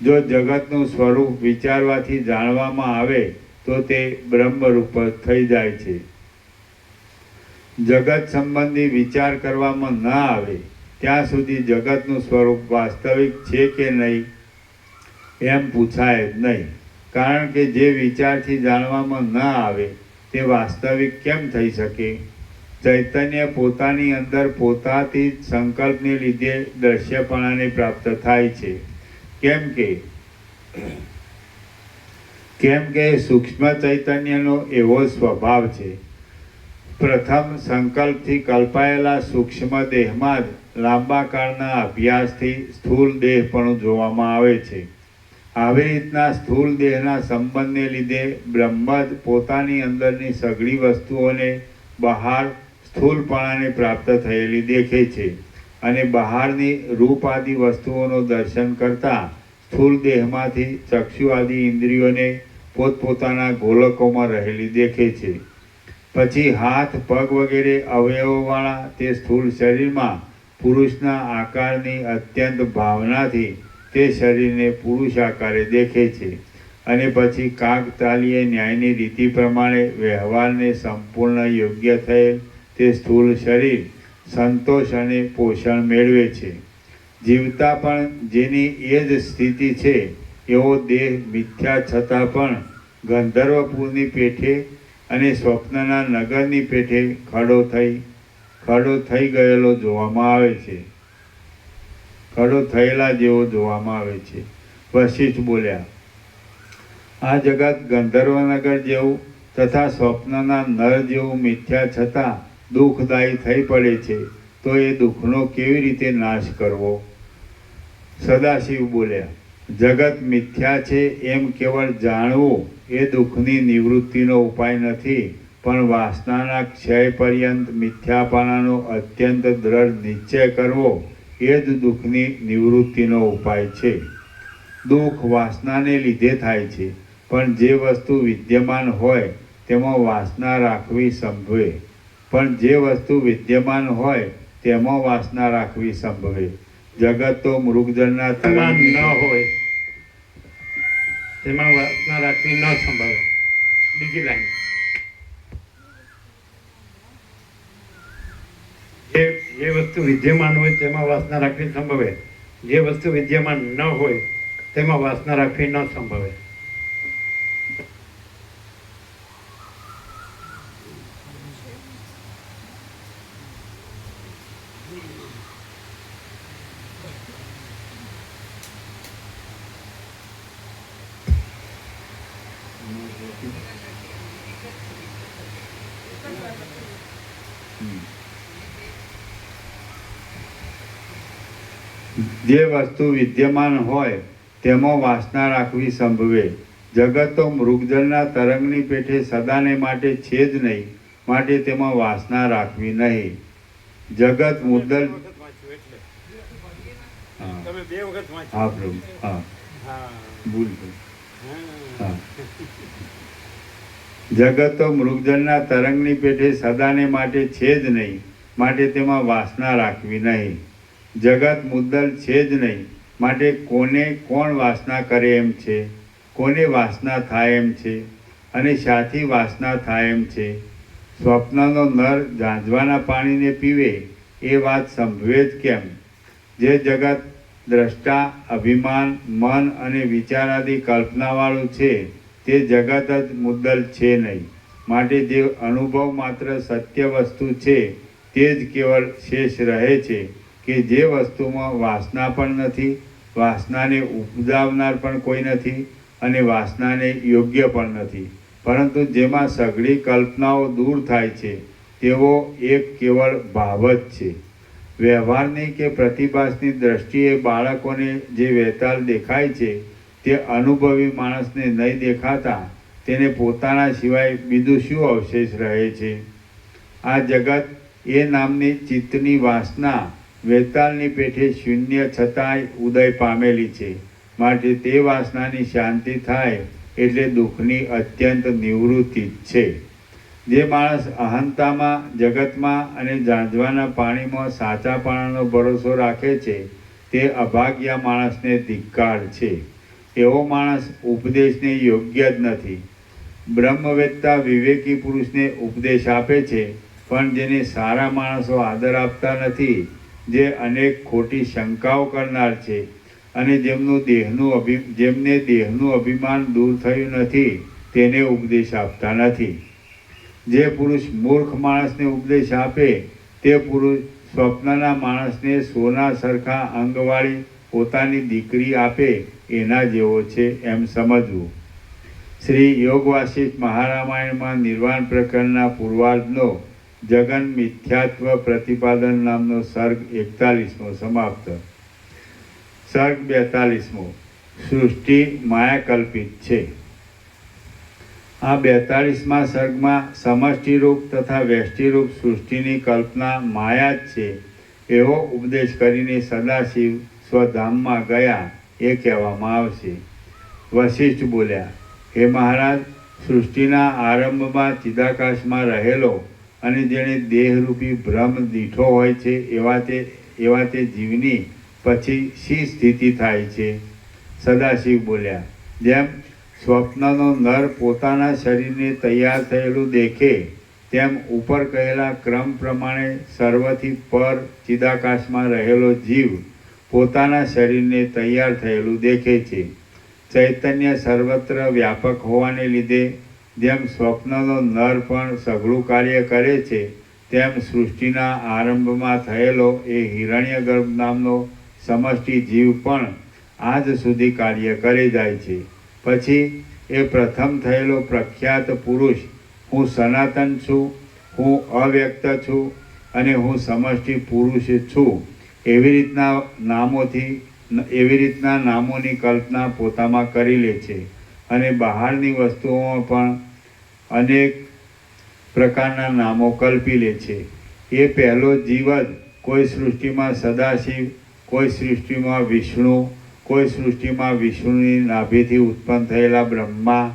જો જગતનું સ્વરૂપ વિચારવાથી જાણવામાં આવે તો તે બ્રહ્મરૂપ જ થઈ જાય છે. જગત સંબંધી વિચાર કરવામાં ન આવે ત્યાં સુધી જગતનું સ્વરૂપ વાસ્તવિક છે કે નહીં એમ પૂછાય જ નહીં. કારણ કે જે વિચારથી જાણવામાં ન આવે તે વાસ્તવિક કેમ થઈ શકે? ચૈતન્ય પોતાની અંદર પોતાથી જ સંકલ્પને લીધે દ્રશ્યપણાને પ્રાપ્ત થાય છે. કેમ કે સૂક્ષ્મ ચૈતન્યનો એવો સ્વભાવ છે. પ્રથમ સંકલ્પથી કલ્પાયેલા સૂક્ષ્મ દેહમાં જ લાંબા કાળના અભ્યાસથી સ્થૂળ દેહ પણ જોવામાં આવે છે. આવી રીતના સ્થૂળ દેહના સંબંધને લીધે બ્રહ્મ જ પોતાની અંદરની સઘળી વસ્તુઓને બહાર સ્થૂળપણાને પ્રાપ્ત થયેલી દેખે છે અને બહારની રૂપ આદિ વસ્તુઓનું દર્શન કરતા સ્થૂળ દેહમાંથી ચક્ષુ આદિ ઇન્દ્રિયોને પોતપોતાના ગોલકોમાં રહેલી દેખે છે. પછી હાથ, પગ વગેરે અવયવોવાળા તે સ્થૂળ શરીરમાં પુરુષના આકારની અત્યંત ભાવનાથી તે શરીરને પુરુષ આકારે દેખે છે અને પછી કાકતાલીય ન્યાયની રીતિ પ્રમાણે વ્યવહારને સંપૂર્ણ યોગ્ય થયેલ તે સ્થૂળ શરીર સંતોષ અને પોષણ મેળવે છે. જીવતા પણ જેની એ જ સ્થિતિ છે એવો દેહ મિથ્યા છતાં પણ ગંધર્વપુરની પેઠે અને સ્વપ્નના નગરની પેઠે ખડો થઈ ગયેલો જોવામાં આવે છે. ખડો થયેલા જેવો જોવામાં આવે છે. વશિષ્ઠ બોલ્યા, આ જગત ગંધર્વનગર જેવું તથા સ્વપ્નના નર જેવું મિથ્યા છતાં દુઃખદાયી થઈ પડે છે, તો એ દુઃખનો કેવી રીતે નાશ કરવો? સદાશિવ બોલ્યા, જગત મિથ્યા છે એમ કેવળ જાણવું એ દુઃખની નિવૃત્તિનો ઉપાય નથી, પણ વાસનાના ક્ષય પર્યંત મિથ્યાપણાનો અત્યંત દ્રઢ નિશ્ચય કરવો એ જ દુઃખની નિવૃત્તિનો ઉપાય છે. દુઃખ વાસનાને લીધે થાય છે, પણ જે વસ્તુ વિદ્યમાન હોય તેમાં વાસના રાખવી સંભવે. પણ જે વસ્તુ વિદ્યમાન હોય તેમાં વાસના રાખવી સંભવે. જગત તો મૃગજળના તેમાં ન હોય તેમાં વાસના રાખવી ન સંભવે. બીજી લાઈન, જે વસ્તુ વિદ્યમાન હોય તેમાં વાસના રાખવી સંભવે, જે વસ્તુ વિદ્યમાન ન હોય તેમાં વાસના રાખવી ન સંભવે. જે વસ્તુ વિદ્યમાન હોય તેમાં વાસના રાખવી સંભવે. જગત તો મૃગજળના તરંગની પેઠે સદાને માટે છે જ નહીં, માટે તેમાં વાસના રાખવી નહીં. જગત મુદ્દલ બે વખત વાંચ્યું એટલે હા તમે 2 વખત હા વાંચ્યું. પ્રભુ હા હા ભૂલ થઈ. હા. હા. જગત તો મૃગજળના તરંગની પેઠે સદાને માટે છે જ નહીં, માટે તેમાં વાસના રાખવી નહીં. જગત મુદ્દલ છે જ નહીં, માટે કોને કોણ વાસના કરે એમ છે, કોને વાસના થાય એમ છે, અને શાથી વાસના થાય એમ છે. સ્વપ્નનો નર ઝાંઝવાના પાણીને પીવે એ વાત સંભવે જ કેમ? જે જગત દ્રષ્ટા, અભિમાન, મન અને વિચારાદી કલ્પનાવાળું છે તે જગત જ મુદ્દલ છે નહીં, માટે જે અનુભવ માત્ર સત્ય વસ્તુ છે તે જ કેવળ શેષ રહે છે, કે જે વસ્તુમાં વાસના પણ નથી, વાસનાને ઉપજાવનાર પણ કોઈ નથી, અને વાસનાને યોગ્ય પણ નથી, પરંતુ જેમાં સઘળી કલ્પનાઓ દૂર થાય છે તેવો એક કેવળ ભાવ જ છે. વ્યવહારની કે પ્રતિભાસની દ્રષ્ટિએ બાળકોને જે વેતાલ દેખાય છે તે અનુભવી માણસને નહીં દેખાતા તેને પોતાના સિવાય બીજું શું અવશેષ રહે છે? આ જગત એ નામની ચિત્તની વાસના વેતાલની પેઠે શૂન્ય છતાંય ઉદય પામેલી છે, માટે તે વાસનાની શાંતિ થાય એટલે દુઃખની અત્યંત નિવૃત્તિ જ છે. જે માણસ અહંતામાં, જગતમાં અને ઝાંઝવાના પાણીમાં સાચાપણાનો ભરોસો રાખે છે તે અભાગ્યા માણસને ધિક્કાર છે. એવો માણસ ઉપદેશને યોગ્ય જ નથી. બ્રહ્મવેત્તા વિવેકી પુરુષને ઉપદેશ આપે છે, પણ જેને સારા માણસો આદર આપતા નથી, જે અનેક ખોટી શંકાઓ કરનાર છે, અને જેમને દેહનું અભિમાન દૂર થયું નથી તેને ઉપદેશ આપતા નથી. જે પુરુષ મૂર્ખ માણસને ઉપદેશ આપે તે પુરુષ સ્વપ્નના માણસને સોના સરખા અંગવાળી પોતાની દીકરી આપે એના જેવો છે એમ સમજવું. શ્રી યોગ વાસિષ્ઠ મહારામાયણમાં નિર્વાણ પ્રકરણના પૂર્વાર્ધનો જગન મિથ્યાત્વ પ્રતિપાદન નામનો સર્ગ 41મો સમાપ્ત. સર્ગ 42મો સૃષ્ટિ માયાકલ્પિત છે. આ 42મા સર્ગમાં સમષ્ટિરૂપ તથા વ્યષ્ટિરૂપ સૃષ્ટિની કલ્પના માયા જ છે એવો ઉપદેશ કરીને સદાશિવ સ્વધામમાં ગયા એ કહેવામાં આવશે. વશિષ્ઠ બોલ્યા, હે મહારાજ, સૃષ્ટિના આરંભમાં ચિદાકાશમાં રહેલો અને જેણે દેહરૂપી ભ્રમ દીઠો હોય છે એવા તે જીવની પછી શી સ્થિતિ થાય છે? સદાશિવ બોલ્યા, જેમ સ્વપ્નનો નર પોતાના શરીરને તૈયાર થયેલું દેખે તેમ ઉપર કહેલા ક્રમ પ્રમાણે સર્વથી પર ચિદાકાશમાં રહેલો જીવ પોતાના શરીરને તૈયાર થયેલું દેખે છે. ચૈતન્ય સર્વત્ર વ્યાપક હોવાને લીધે જેમ સ્વપ્નનો નર પણ સઘળું કાર્ય કરે છે, તેમ સૃષ્ટિના આરંભમાં થયેલો એ હિરણ્યગર્ભ નામનો સમષ્ટિ જીવ પણ આજ સુધી કાર્ય કરે જાય છે. પછી એ પ્રથમ થયેલો પ્રખ્યાત પુરુષ હું સનાતન છું, હું અવ્યક્ત છું અને હું સમષ્ટિ પુરુષ છું એવી રીતના નામોની કલ્પના પોતામાં કરી લે છે, અને બહારની વસ્તુઓમાં પણ અનેક પ્રકારના નામો કલ્પી લે છે. એ પહેલો જીવ જ કોઈ સૃષ્ટિમાં સદાશિવ, કોઈ સૃષ્ટિમાં વિષ્ણુ, કોઈ સૃષ્ટિમાં વિષ્ણુની નાભીથી ઉત્પન્ન થયેલા બ્રહ્મા,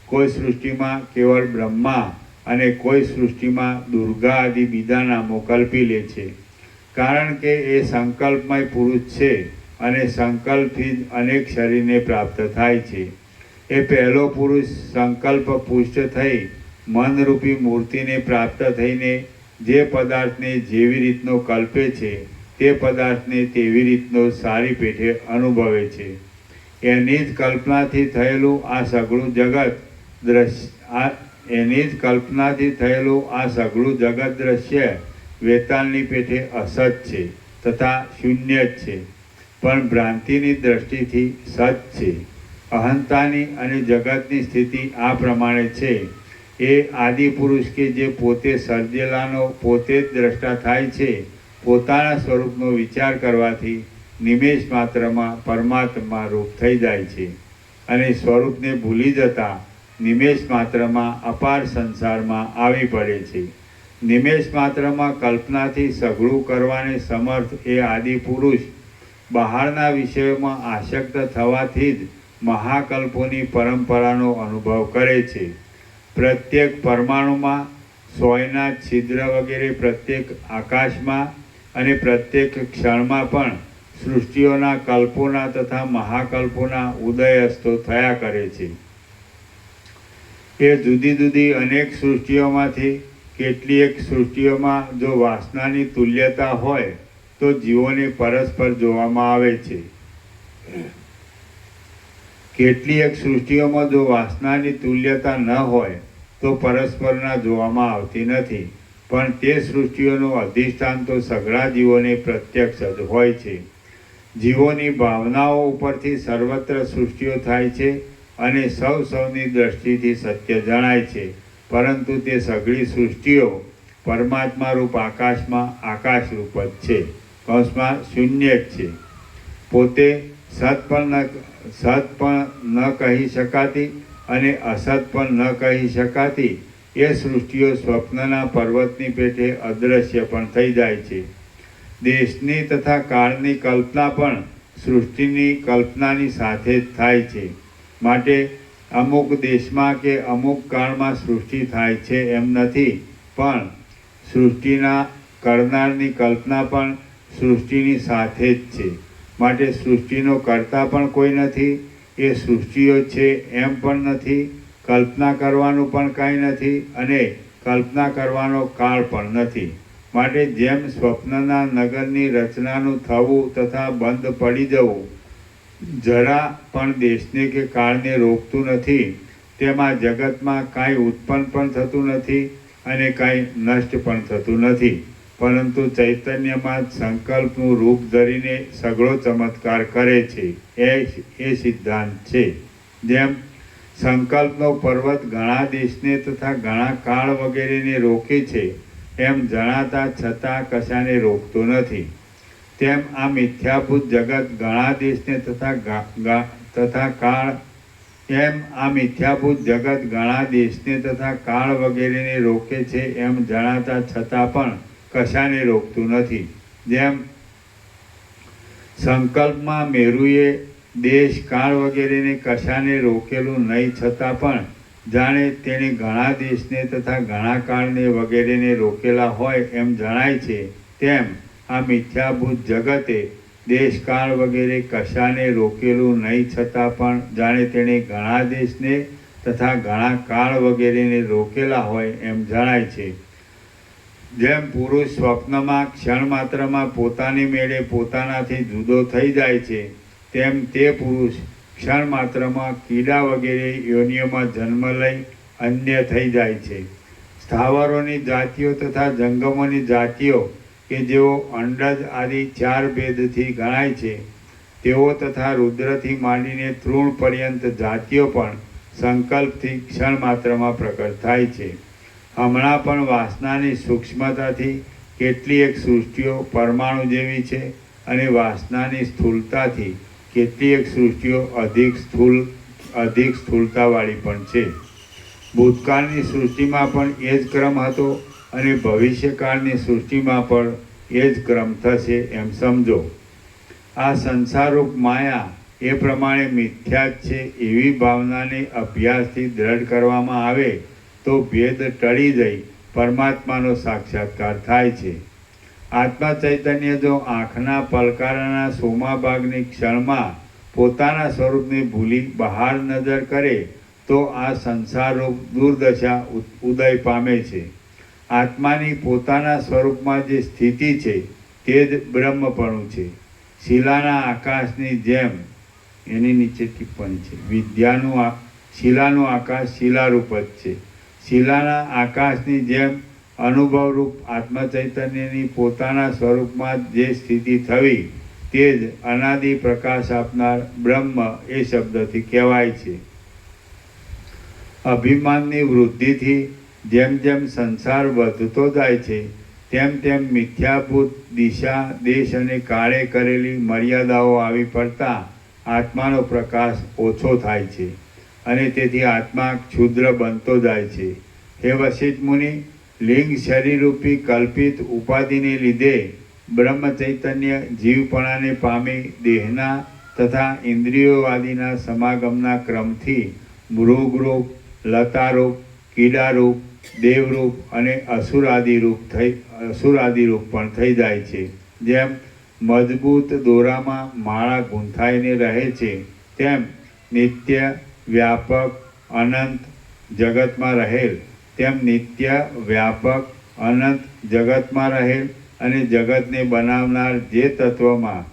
કોઈ સૃષ્ટિમાં કેવળ બ્રહ્મા અને કોઈ સૃષ્ટિમાં દુર્ગા આદિ બીજા નામો કલ્પી લે છે. કારણ કે એ સંકલ્પમય પુરુષ છે અને સંકલ્પથી જ અનેક શરીરને પ્રાપ્ત થાય છે. એ પહેલો પુરુષ સંકલ્પ પુષ્ટ થઈ મનરૂપી મૂર્તિને પ્રાપ્ત થઈને જે પદાર્થને જેવી રીતનો કલ્પે છે તે પદાર્થને તેવી રીતનો સારી પેઠે અનુભવે છે. એની જ કલ્પનાથી થયેલું આ સઘળું જગત દ્રશ્ય વેતાલની પેઠે અસત છે તથા શૂન્ય જ છે, પણ ભ્રાંતિની દ્રષ્ટિથી સત છે. અહંતાની અને જગતની સ્થિતિ આ પ્રમાણે છે. એ આદિપુરુષ કે જે પોતે સર્જેલાનો પોતે જ દ્રષ્ટા થાય છે, પોતાના સ્વરૂપનો વિચાર કરવાથી નિમેષ માત્રમાં પરમાત્મા રૂપ થઈ જાય છે અને સ્વરૂપને ભૂલી જતા નિમેષ માત્રમાં અપાર સંસારમાં આવી પડે છે. નિમેષ માત્રમાં કલ્પનાથી સઘળું કરવાને સમર્થ એ આદિ પુરુષ બહારના વિષયોમાં આસક્ત થવાથી જ મહાકલ્પોની પરંપરાનો અનુભવ કરે છે. પ્રત્યેક પરમાણુમાં, સોયના છિદ્ર વગેરે પ્રત્યેક આકાશમાં અને પ્રત્યેક ક્ષણમાં પણ સૃષ્ટિઓના કલ્પોના તથા મહાકલ્પોના ઉદયસ્તો થયા કરે છે. એ જુદી જુદી અનેક સૃષ્ટિઓમાંથી કેટલીક સૃષ્ટિઓમાં જો વાસનાની તુલ્યતા હોય તો જીવોને પરસ્પર જોવામાં આવે છે. કેટલીક સૃષ્ટિઓમાં જો વાસનાની તુલ્યતા ન હોય તો પરસ્પરના જોવામાં આવતી નથી, પણ તે સૃષ્ટિઓનો અધિષ્ઠાન તો સઘળા જીવોને પ્રત્યક્ષ જ હોય છે. જીવોની ભાવનાઓ ઉપરથી સર્વત્ર સૃષ્ટિઓ થાય છે અને સૌની દ્રષ્ટિથી સત્ય જણાય છે, પરંતુ તે સઘળી સૃષ્ટિઓ પરમાત્મા રૂપ આકાશમાં આકાશ રૂપ જ છે, કૌંસમાં શૂન્ય જ છે. પોતે સત પણ ન કહી શકાતી અને અસત પણ ન કહી શકાતી એ સૃષ્ટિઓ સ્વપ્નના પર્વતની પેઠે અદૃશ્ય પણ થઈ જાય છે. દેશની તથા કાળની કલ્પના પણ સૃષ્ટિની કલ્પનાની સાથે જ થાય છે. માટે અમુક દેશમાં કે અમુક કાળમાં સૃષ્ટિ થાય છે એમ નથી, પણ સૃષ્ટિના કરનારની કલ્પના પણ સૃષ્ટિની સાથે જ છે. માટે સૃષ્ટિનો કર્તા પણ કોઈ નથી, એ સૃષ્ટિઓ છે એમ પણ નથી, કલ્પના કરવાનું પણ કાંઈ નથી અને કલ્પના કરવાનો કાળ પણ નથી. માટે જેમ સ્વપ્નના નગરની રચનાનું થવું તથા બંધ પડી જવું જરા પણ દેશને કે કાળને રોકતું નથી, તેમાં જગતમાં કાંઈ ઉત્પન્ન પણ થતું નથી અને કાંઈ નષ્ટ પણ થતું નથી, પરંતુ ચૈતન્યમાં જ સંકલ્પનું રૂપ ધરીને સઘળો ચમત્કાર કરે છે. એ સિદ્ધાંત છે. જેમ સંકલ્પનો પર્વત ઘણા દેશને તથા ઘણા કાળ વગેરેને રોકે છે, એમ જણાતા છતાં કશાને રોકતો નથી, તેમ આ મિથ્યાભૂત જગત ઘણા દેશને તથા કાળ વગેરેને રોકે છે, એમ જણાતા છતાં પણ કશાને રોકતું નથી. જેમ સંકલ્પમાં મેરુએ દેશ કાળ વગેરેને કશાને રોકેલું નહીં છતાં પણ જાણે તેણે ઘણા દેશને તથા ઘણા કાળને વગેરેને રોકેલા હોય એમ જણાય છે, તેમ આ મિથ્યાભૂત જગતે દેશકાળ વગેરે કશાને રોકેલું નહીં છતાં પણ જાણે તેણે ઘણા દેશને તથા ઘણા કાળ વગેરેને રોકેલા હોય એમ જણાય છે. જેમ પુરુષ સ્વપ્નમાં ક્ષણ માત્રમાં પોતાની મેળે પોતાનાથી જુદો થઈ જાય છે, તેમ તે પુરુષ ક્ષણ માત્રમાં કીડા વગેરે યોનિઓમાં જન્મ લઈ અન્ય થઈ જાય છે. સ્થાવરોની જાતિઓ તથા જંગમોની જાતિઓ કે જેઓ અંડજ આદિ 4 ભેદથી ગણાય છે, તેઓ તથા રુદ્રથી માંડીને તૃણ પર્યંત જાતિઓ પણ સંકલ્પથી ક્ષણ માત્રમાં પ્રકટ થાય છે. હમણાં પણ વાસનાની સૂક્ષ્મતાથી કેટલીક સૃષ્ટિઓ પરમાણુ જેવી છે અને વાસનાની સ્થૂળતાથી કેટલીક સૃષ્ટિઓ અધિક સ્થૂળતાવાળી પણ છે. ભૂતકાળની સૃષ્ટિમાં પણ એ જ ક્રમ હતો અને ભવિષ્યકાળની સૃષ્ટિમાં પણ એ જ ક્રમ થશે એમ સમજો. આ સંસારરૂપ માયા એ પ્રમાણે મિથ્યા જ છે એવી ભાવનાને અભ્યાસથી દ્રઢ કરવામાં આવે તો ભેદ ટળી જઈ પરમાત્માનો સાક્ષાત્કાર થાય છે. આત્મા ચૈતન્ય જો આંખના પલકારાના સોમા ભાગની ક્ષણમાં પોતાના સ્વરૂપને ભૂલી બહાર નજર કરે તો આ સંસારરૂપ દુર્દશા ઉદય પામે છે. આત્માની પોતાના સ્વરૂપમાં જે સ્થિતિ છે તે જ બ્રહ્મપણું છે. શિલાના આકાશની જેમ, એની નીચે ટિપ્પણી છે, શિલાનું આકાશ શિલારૂપ જ છે. શિલાના આકાશની જેમ અનુભવરૂપ આત્મચૈતન્યની પોતાના સ્વરૂપમાં જે સ્થિતિ થવી તે જ અનાદિ પ્રકાશ આપનાર બ્રહ્મ એ શબ્દથી કહેવાય છે. અભિમાનની વૃદ્ધિથી જેમ જેમ સંસાર વધતો જાય છે તેમ તેમ મિથ્યાભૂત દિશા દેશ અને કાળે કરેલી મર્યાદાઓ આવી પડતા આત્માનો પ્રકાશ ઓછો થાય છે અને તેથી આત્મા ક્ષુદ્ર બનતો જાય છે. હે વશિષ્ઠ મુનિ, લિંગ શરીરરૂપી કલ્પિત ઉપાધિને લીધે બ્રહ્મ ચૈતન્ય જીવપણાને પામી દેહના તથા ઇન્દ્રિયોવાદીના સમાગમના ક્રમથી મૃગરૂપ, લતારૂપ, કીડારૂપ, દેવરૂપ અને અસુરાદિરૂપ પણ થઈ જાય છે. જેમ મજબૂત દોરામાં માળા ગૂંથાઈને રહે છે તેમ નિત્ય વ્યાપક અનંત જગતમાં રહેલ અને જગતને બનાવનાર જે તત્વમાં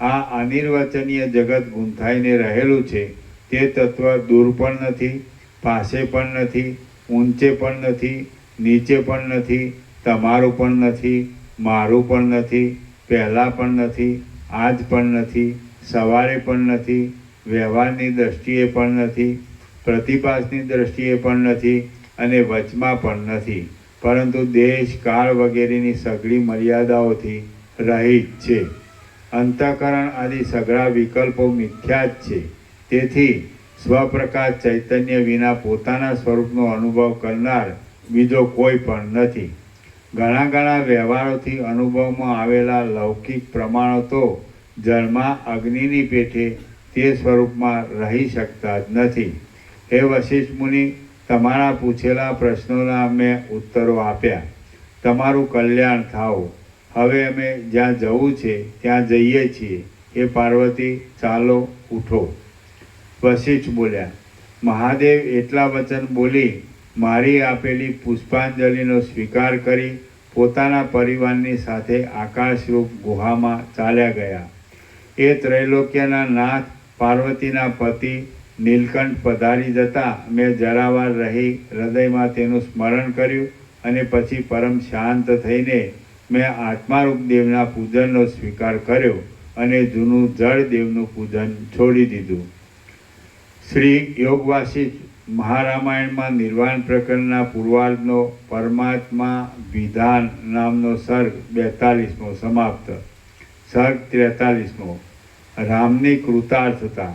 આ અનિર્વચનીય જગત ગૂંથાઈને રહેલું છે તે તત્વ દૂર પણ નથી, પાસે પણ નથી, ઊંચે પણ નથી, નીચે પણ નથી, તમારું પણ નથી, મારું પણ નથી, પહેલાં પણ નથી, આજ પણ નથી, સવારે પણ નથી, વ્યવહારની દૃષ્ટિએ પણ નથી, પ્રતિભાસની દૃષ્ટિએ પણ નથી અને વચમાં પણ નથી, પરંતુ દેશ કાળ વગેરેની સઘળી મર્યાદાઓથી રહિત છે. અંતઃકરણ આદિ સઘળા વિકલ્પો મિથ્યા જ છે. તેથી સ્વપ્રકાશ ચૈતન્ય વિના પોતાના સ્વરૂપનો અનુભવ કરનાર બીજો કોઈ પણ નથી. ઘણા વ્યવહારોથી અનુભવમાં આવેલા લૌકિક પ્રમાણો તો જળમાં અગ્નિની પેઠે તે સ્વરૂપમાં રહી શકતા જ નથી. હે વશિષ્ઠ મુનિ, તમારા પૂછેલા પ્રશ્નોના અમે ઉત્તરો આપ્યા. તમારું કલ્યાણ થાઓ. હવે અમે જ્યાં જવું છે ત્યાં જઈએ છીએ. હે પાર્વતી, ચાલો, ઉઠો. વશિષ્ઠ બોલ્યા. મહાદેવ એટલા વચન બોલી મારી આપેલી પુષ્પાંજલિનો સ્વીકાર કરી પોતાના પરિવારની સાથે આકાશરૂપ ગુહામાં ચાલ્યા ગયા. એ ત્રૈલોક્યના નાથ પાર્વતીના પતિ નીલકંઠ પધારી જતા મેં જરાવાર રહી હૃદયમાં તેનું સ્મરણ કર્યું અને પછી પરમ શાંત થઈને મેં આત્મારૂપ દેવના પૂજનનો સ્વીકાર કર્યો અને જૂનું જળ દેવનું પૂજન છોડી દીધું. શ્રી યોગ વાસિષ્ઠ મહારામાયણમાં નિર્વાણ પ્રકરણના પૂર્વાર્ધનો પરમાત્મા વિધાન નામનો સર્ગ 42મો સમાપ્ત. સર્ગ 43મો રામની કૃતાર્થતા.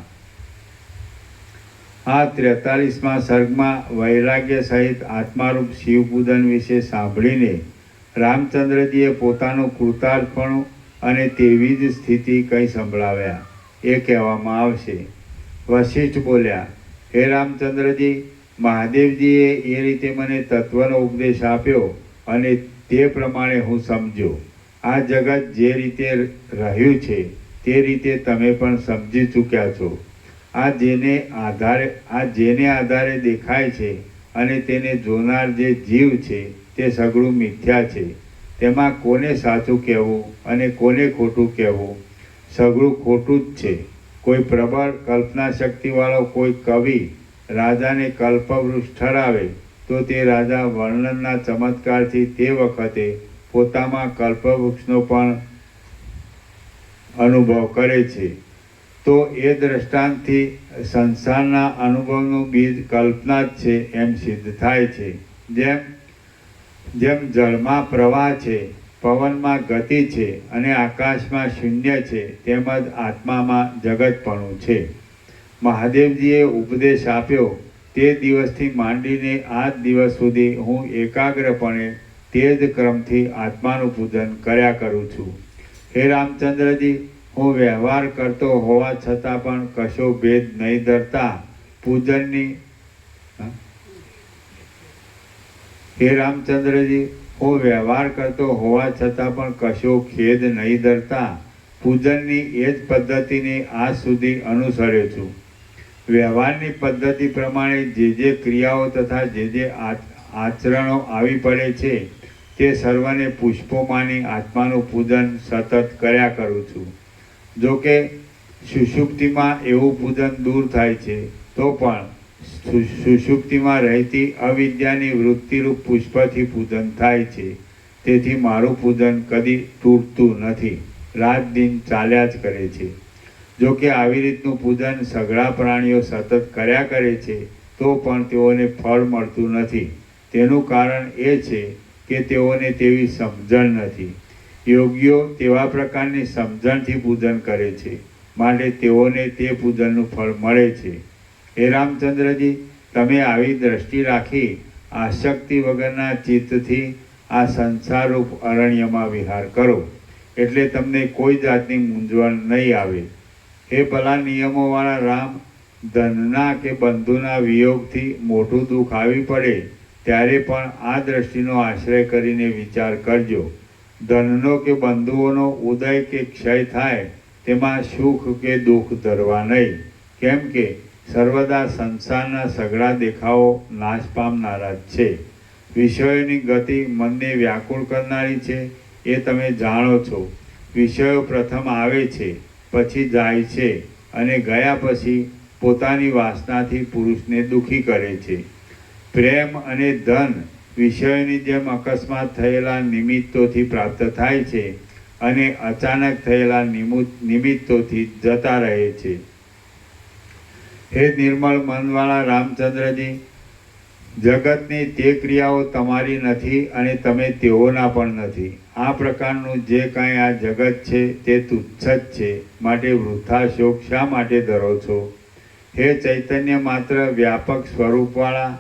આ 43મા સર્ગમાં વૈરાગ્ય સહિત આત્મારૂપ શિવપૂજન વિશે સાંભળીને રામચંદ્રજીએ પોતાનું કૃતાર્થપણું અને તેવી જ સ્થિતિ કંઈ સંભળાવ્યા એ કહેવામાં આવશે. વશિષ્ઠ બોલ્યા. હે રામચંદ્રજી, મહાદેવજીએ એ રીતે મને તત્વનો ઉપદેશ આપ્યો અને તે પ્રમાણે હું સમજ્યો. આ જગત જે રીતે રહ્યું છે તે રીતે તમે પણ સમજી ચૂક્યા છો. આ જેને આધારે દેખાય છે અને તેને જોનાર જે જીવ છે તે સઘળું મિથ્યા છે. તેમાં કોને સાચું કહેવું અને કોને ખોટું કહેવું? સઘળું ખોટું જ છે. કોઈ પ્રબળ કલ્પના શક્તિવાળો કોઈ કવિ રાજાને કલ્પવૃક્ષ ઠરાવે તો તે રાજા વર્ણનના ચમત્કારથી તે વખતે પોતામાં કલ્પવૃક્ષનો પણ અનુભવ કરે છે. તો એ દ્રષ્ટાંતથી સંસારના અનુભવનું બીજ કલ્પના જ છે એમ સિદ્ધ થાય છે. જેમ જળમાં પ્રવાહ છે, પવનમાં ગતિ છે અને આકાશમાં શૂન્ય છે, તેમજ આત્મામાં જગતપણું છે. મહાદેવજીએ ઉપદેશ આપ્યો તે દિવસથી માંડીને આ જ દિવસ સુધી હું એકાગ્રપણે તે જ ક્રમથી આત્માનું પૂજન કર્યા કરું છું. હે રામચંદ્રજી, હું વ્યવહાર કરતો હોવા છતાં પણ કશો ભેદ નહીં ધરતા પૂજનની હે રામચંદ્રજી, હું વ્યવહાર કરતો હોવા છતાં પણ કશો ખેદ નહીં ધરતા પૂજનની એ જ પદ્ધતિને આજ સુધી અનુસર્યો છું. વ્યવહારની પદ્ધતિ પ્રમાણે જે ક્રિયાઓ તથા જે આચરણો આવી પડે છે તે સર્વને પુષ્પોમાંની આત્માનું પૂજન સતત કર્યા કરું છું. જો કે સુષુપ્તિમાં એવું પૂજન દૂર થાય છે તો પણ સુષુપ્તિમાં રહેતી અવિદ્યાની વૃત્તિરૂપ પુષ્પથી પૂજન થાય છે. તેથી મારું પૂજન કદી તૂટતું નથી, રાત દિન ચાલ્યા જ કરે છે. જો કે આવી રીતનું પૂજન સઘળા પ્રાણીઓ સતત કર્યા કરે છે તો પણ તેઓને ફળ મળતું નથી. તેનું કારણ એ છે કે તેઓને તેવી સમજણ નથી. યોગીઓ તેવા પ્રકારની સમજણથી પૂજન કરે છે, માટે તેઓને તે પૂજનનું ફળ મળે છે. હે રામચંદ્રજી, તમે આવી દ્રષ્ટિ રાખી આસક્તિ વગરના ચિત્તથી આ સંસારરૂપ અરણ્યમાં વિહાર કરો, એટલે તમને કોઈ જાતની મૂંઝવણ નહીં આવે. હે ભલા નિયમોવાળા રામ, ધનના કે બંધુના વિયોગથી મોટું દુઃખ આવી પડે ત્યારે પણ આ દ્રષ્ટિનો આશ્રય કરીને વિચાર કરજો. ધનનો કે બંધુઓનો ઉદય કે ક્ષય થાય તેમાં સુખ કે દુઃખ ધરવા નહીં, કેમ કે સર્વદા સંસારના સઘળા દેખાવો નાશ પામનારા જ છે. વિષયોની ગતિ મનને વ્યાકુળ કરનારી છે, એ તમે જાણો છો. વિષયો પ્રથમ આવે છે, પછી જાય છે, અને ગયા પછી પોતાની વાસનાથી પુરુષને દુઃખી કરે છે. પ્રેમ અને ધન વિષયોની જેમ અકસ્માત થયેલા નિમિત્તોથી પ્રાપ્ત થાય છે અને અચાનક થયેલા નિમિત્તોથી જતા રહે છે. હે નિર્મળ મનવાળા રામચંદ્રજી, જગતની તે ક્રિયાઓ તમારી નથી અને તમે તેઓના પણ નથી. આ પ્રકારનું જે કાંઈ આ જગત છે તે તુચ્છ જ છે, માટે વૃથા શોક શા માટે ધરો છો? હે ચૈતન્ય માત્ર વ્યાપક સ્વરૂપવાળા,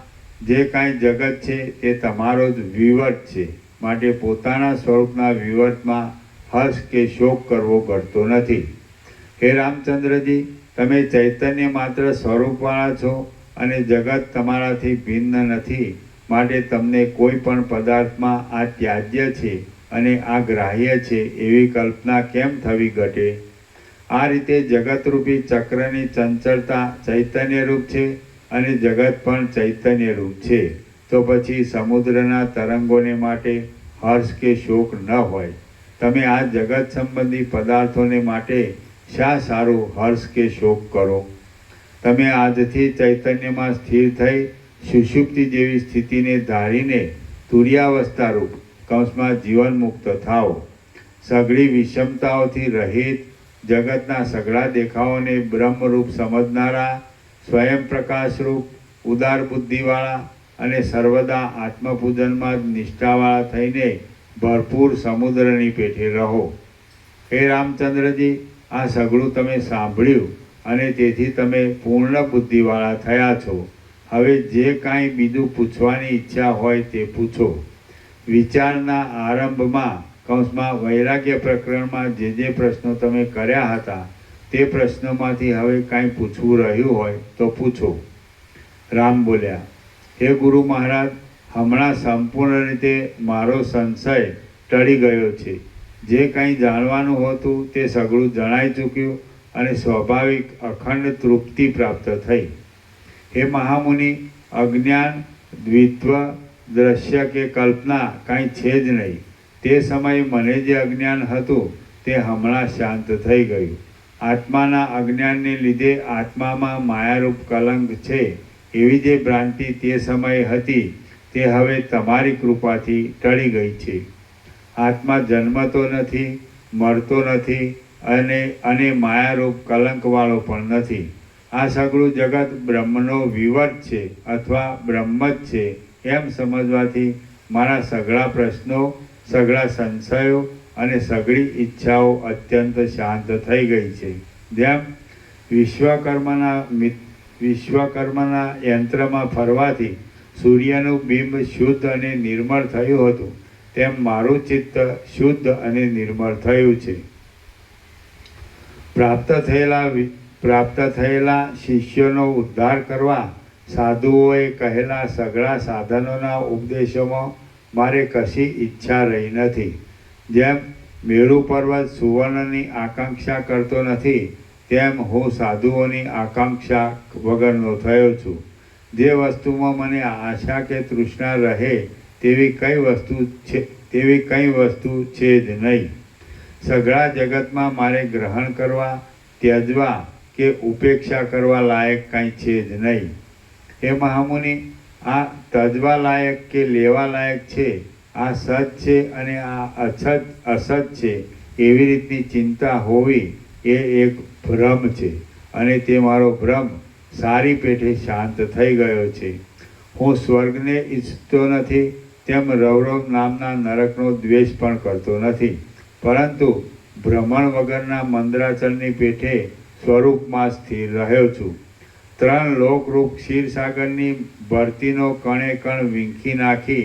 જે કાંઈ જગત છે તે તમારો જ વિવર્ત છે, માટે પોતાના સ્વરૂપના વિવર્તમાં હર્ષ કે શોક કરવો ઘટતો નથી. હે રામચંદ્રજી, તમે ચૈતન્ય માત્ર સ્વરૂપવાળા છો અને જગત તમારાથી ભિન્ન નથી, માટે તમને કોઈ પણ પદાર્થમાં આ ત્યાજ્ય છે અને આ ગ્રાહ્ય છે એવી કલ્પના કેમ થવી ઘટે? આ રીતે જગતરૂપી ચક્રની ચંચળતા ચૈતન્યરૂપ છે અને જગત પણ ચૈતન્યરૂપ છે. તો પછી સમુદ્રના તરંગોને માટે હર્ષ કે શોક ન હોય. તમે આ જગત સંબંધી પદાર્થોને માટે શા સારું હર્ષ કે શોક કરો? તમે આજથી ચૈતન્યમાં સ્થિર થઈ સુષુપ્તિ જેવી સ્થિતિને ધારીને તુર્યાવસ્થારૂપ કૌંસમાં જીવન મુક્ત થાઓ. સઘળી વિષમતાઓથી રહિત જગતના સઘળા દેખાવોને બ્રહ્મરૂપ સમજનારા, સ્વયં પ્રકાશરૂપ ઉદાર બુદ્ધિવાળા અને સર્વદા આત્મપૂજનમાં જ નિષ્ઠાવાળા થઈને ભરપૂર સમુદ્રની પેઠે રહો. હે રામચંદ્રજી, આ સઘળું તમે સાંભળ્યું અને તેથી તમે પૂર્ણ બુદ્ધિવાળા થયા છો. હવે જે કાંઈ બીજું પૂછવાની ઈચ્છા હોય તે પૂછો. વિચારના આરંભમાં કૌંસમાં વૈરાગ્ય પ્રકરણમાં જે પ્રશ્નો તમે કર્યા હતા તે પ્રશ્નોમાંથી હવે કાંઈ પૂછવું રહ્યું હોય તો પૂછો. રામ બોલ્યા, હે ગુરુ મહારાજ, હમણાં સંપૂર્ણ રીતે મારો સંશય ટળી ગયો છે. જે કંઈ જાણવાનું હતું તે સઘળું જણાઈ ચૂક્યું અને સ્વાભાવિક અખંડ તૃપ્તિ પ્રાપ્ત થઈ. હે મહામુનિ, અજ્ઞાન, દ્વિત્વ, દ્રશ્ય કે કલ્પના કાંઈ છે જ નહીં. તે સમયે મને જે અજ્ઞાન હતું તે હમણાં શાંત થઈ ગયું. આત્માના અજ્ઞાનને લીધે આત્મામાં માયારૂપ કલંક છે એવી જે ભ્રાંતિ તે સમયે હતી તે હવે તમારી કૃપાથી ટળી ગઈ છે. આત્મા જન્મતો નથી, મરતો નથી અને માયારૂપ કલંકવાળો પણ નથી. આ સઘળું જગત બ્રહ્મનો વિવર્ત છે અથવા બ્રહ્મ જ છે એમ સમજવાથી મારા સઘળા પ્રશ્નો, સઘળા સંશયો અને સઘળી ઈચ્છાઓ અત્યંત શાંત થઈ ગઈ છે. જેમ વિશ્વકર્માના યંત્રમાં ફરવાથી સૂર્યનું બિંબ શુદ્ધ અને નિર્મળ થયું હતું, તેમ મારું ચિત્ત શુદ્ધ અને નિર્મળ થયું છે. પ્રાપ્ત થયેલા શિષ્યોનો ઉદ્ધાર કરવા સાધુઓએ કહેલા સઘળા સાધનોના ઉપદેશોમાં મારે કશી ઈચ્છા રહી નથી. જેમ મેરુ પર્વત સુવર્ણની આકાંક્ષા કરતો નથી, તેમ હું સાધુઓની આકાંક્ષા વગરનો થયો છું. જે વસ્તુમાં મને આશા કે તૃષ્ણા રહે તેવી કઈ વસ્તુ છે જ નહીં. સઘળા જગતમાં મારે ગ્રહણ કરવા, ત્યજવા કે ઉપેક્ષા કરવા લાયક કાંઈ છે જ નહીં. હે મહામુનિ, આ તજવા લાયક કે લેવા લાયક છે, આ સત છે અને આ અસત છે એવી રીતની ચિંતા હોવી એ એક ભ્રમ છે અને તે મારો ભ્રમ સારી પેઠે શાંત થઈ ગયો છે. હું સ્વર્ગને ઈચ્છતો નથી તેમ રૌરવ નામના નરકનો દ્વેષ પણ કરતો નથી, પરંતુ ભ્રમણ વગરના મંદરાચલની પેઠે સ્વરૂપમાં સ્થિર રહ્યો છું. 3 લોકરૂપ ક્ષીરસાગરની ભરતીનો કણે કણ વીંખી નાખી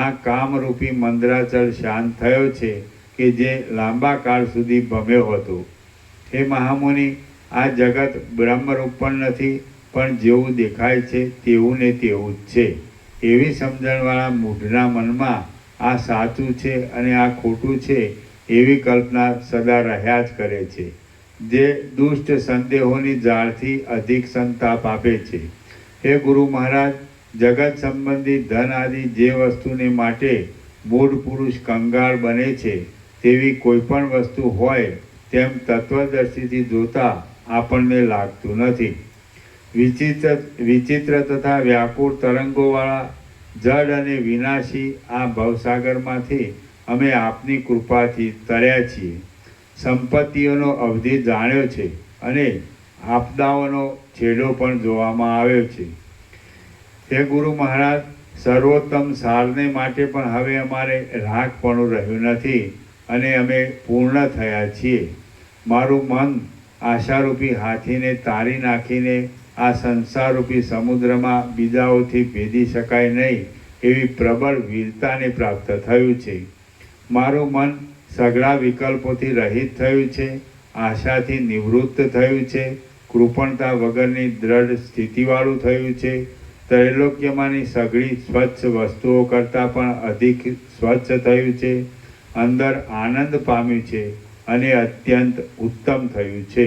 આ કામરૂપી મંદરાચલ શાંત થયો છે કે જે લાંબા કાળ સુધી ભમ્યો હતો. હે મહામુનિ, આ જગત બ્રહ્મરૂપ પણ નથી, પણ જેવું દેખાય છે તેવું ને તેવું જ છે. એવી સમજણવાળા મૂઢના મનમાં આ સાચું છે અને આ ખોટું છે એવી કલ્પના સદા રહ્યા જ કરે છે, જે દુષ્ટ સંદેહોની જાળથી અધિક સંતાપ આપે છે. હે ગુરુ મહારાજ, જગત સંબંધી ધન આદિ જે વસ્તુને માટે મૂઢ પુરુષ કંગાળ બને છે તેવી કોઈ પણ વસ્તુ હોય તેમ તત્વદર્શીથી જોતા આપણને લાગતું નથી. વિચિત્ર તથા વ્યાકુળ તરંગોવાળા જડ અને વિનાશી આ ભવસાગરમાંથી અમે આપની કૃપાથી તર્યા છીએ. સંપત્તિઓનો અવધિ જાણ્યો છે અને આપદાઓનો છેડો પણ જોવામાં આવ્યો છે. હે ગુરુ મહારાજ, સર્વોત્તમ સારને માટે પણ હવે અમારે રાગપણું રહ્યું નથી અને અમે પૂર્ણ થયા છીએ. મારું મન આશારૂપી હાથીને તારી નાખીને આ સંસારરૂપી સમુદ્રમાં બીજાઓથી ભેદી શકાય નહીં એવી પ્રબળ વીરતાને પ્રાપ્ત થયું છે. મારું મન સઘળા વિકલ્પોથી રહિત થયું છે, આશાથી નિવૃત્ત થયું છે, કૃપણતા વગરની દ્રઢ સ્થિતિવાળું થયું છે, ત્રૈલોક્યમાંની સઘળી સ્વચ્છ વસ્તુઓ કરતાં પણ અધિક સ્વચ્છ થયું છે, અંદર આનંદ પામ્યું છે અને અત્યંત ઉત્તમ થયું છે.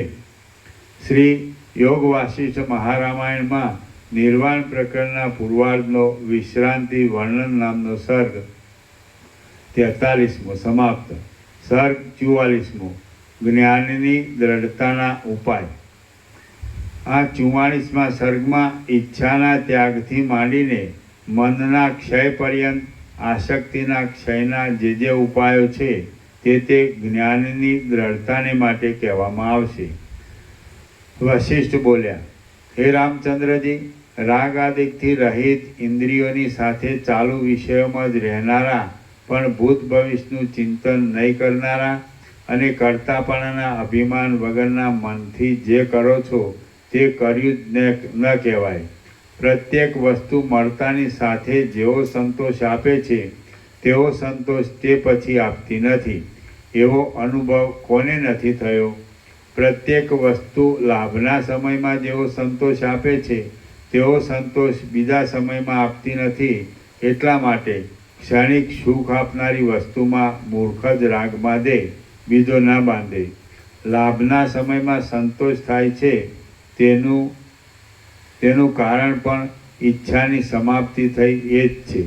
શ્રી યોગ વાસિષ્ઠ મહારામાયણમાં નિર્વાણ પ્રકરણના પૂર્વાર્ધનો વિશ્રાંતિ વર્ણન નામનો સર્ગ 43મો સમાપ્ત. સર્ગ 44મો જ્ઞાનની દ્રઢતાના ઉપાય. આ 44મા સર્ગમાં ઈચ્છાના ત્યાગથી માંડીને મનના ક્ષય પર્યંત આસક્તિના ક્ષયના જે ઉપાયો છે તે જ્ઞાનની દ્રઢતાને માટે કહેવામાં આવશે. વશિષ્ઠ બોલ્યા, હે રામચંદ્રજી, રાગ આદિકથી રહિત ઇન્દ્રિયોની સાથે ચાલુ વિષયોમાં જ રહેનારા પણ ભૂત ભવિષ્યનું ચિંતન નહીં કરનારા અને કરતાપણાના અભિમાન વગરના મનથી જે કરો છો તે કર્યું જ ન કહેવાય. પ્રત્યેક વસ્તુ મળતાની સાથે જેવો સંતોષ આપે છે તેવો સંતોષ તે પછી આપતી નથી. એવો અનુભવ કોને નથી થયો? પ્રત્યેક વસ્તુ લાભના સમયમાં જેવો સંતોષ આપે છે તેવો સંતોષ બીજા સમયમાં આપતી નથી. એટલા માટે ક્ષણિક સુખ આપનારી વસ્તુમાં મૂર્ખ જ રાગ બાંધે, બીજો ના બાંધે. લાભના સમયમાં સંતોષ થાય છે તેનું કારણ પણ ઈચ્છાની સમાપ્તિ થઈ એ જ છે.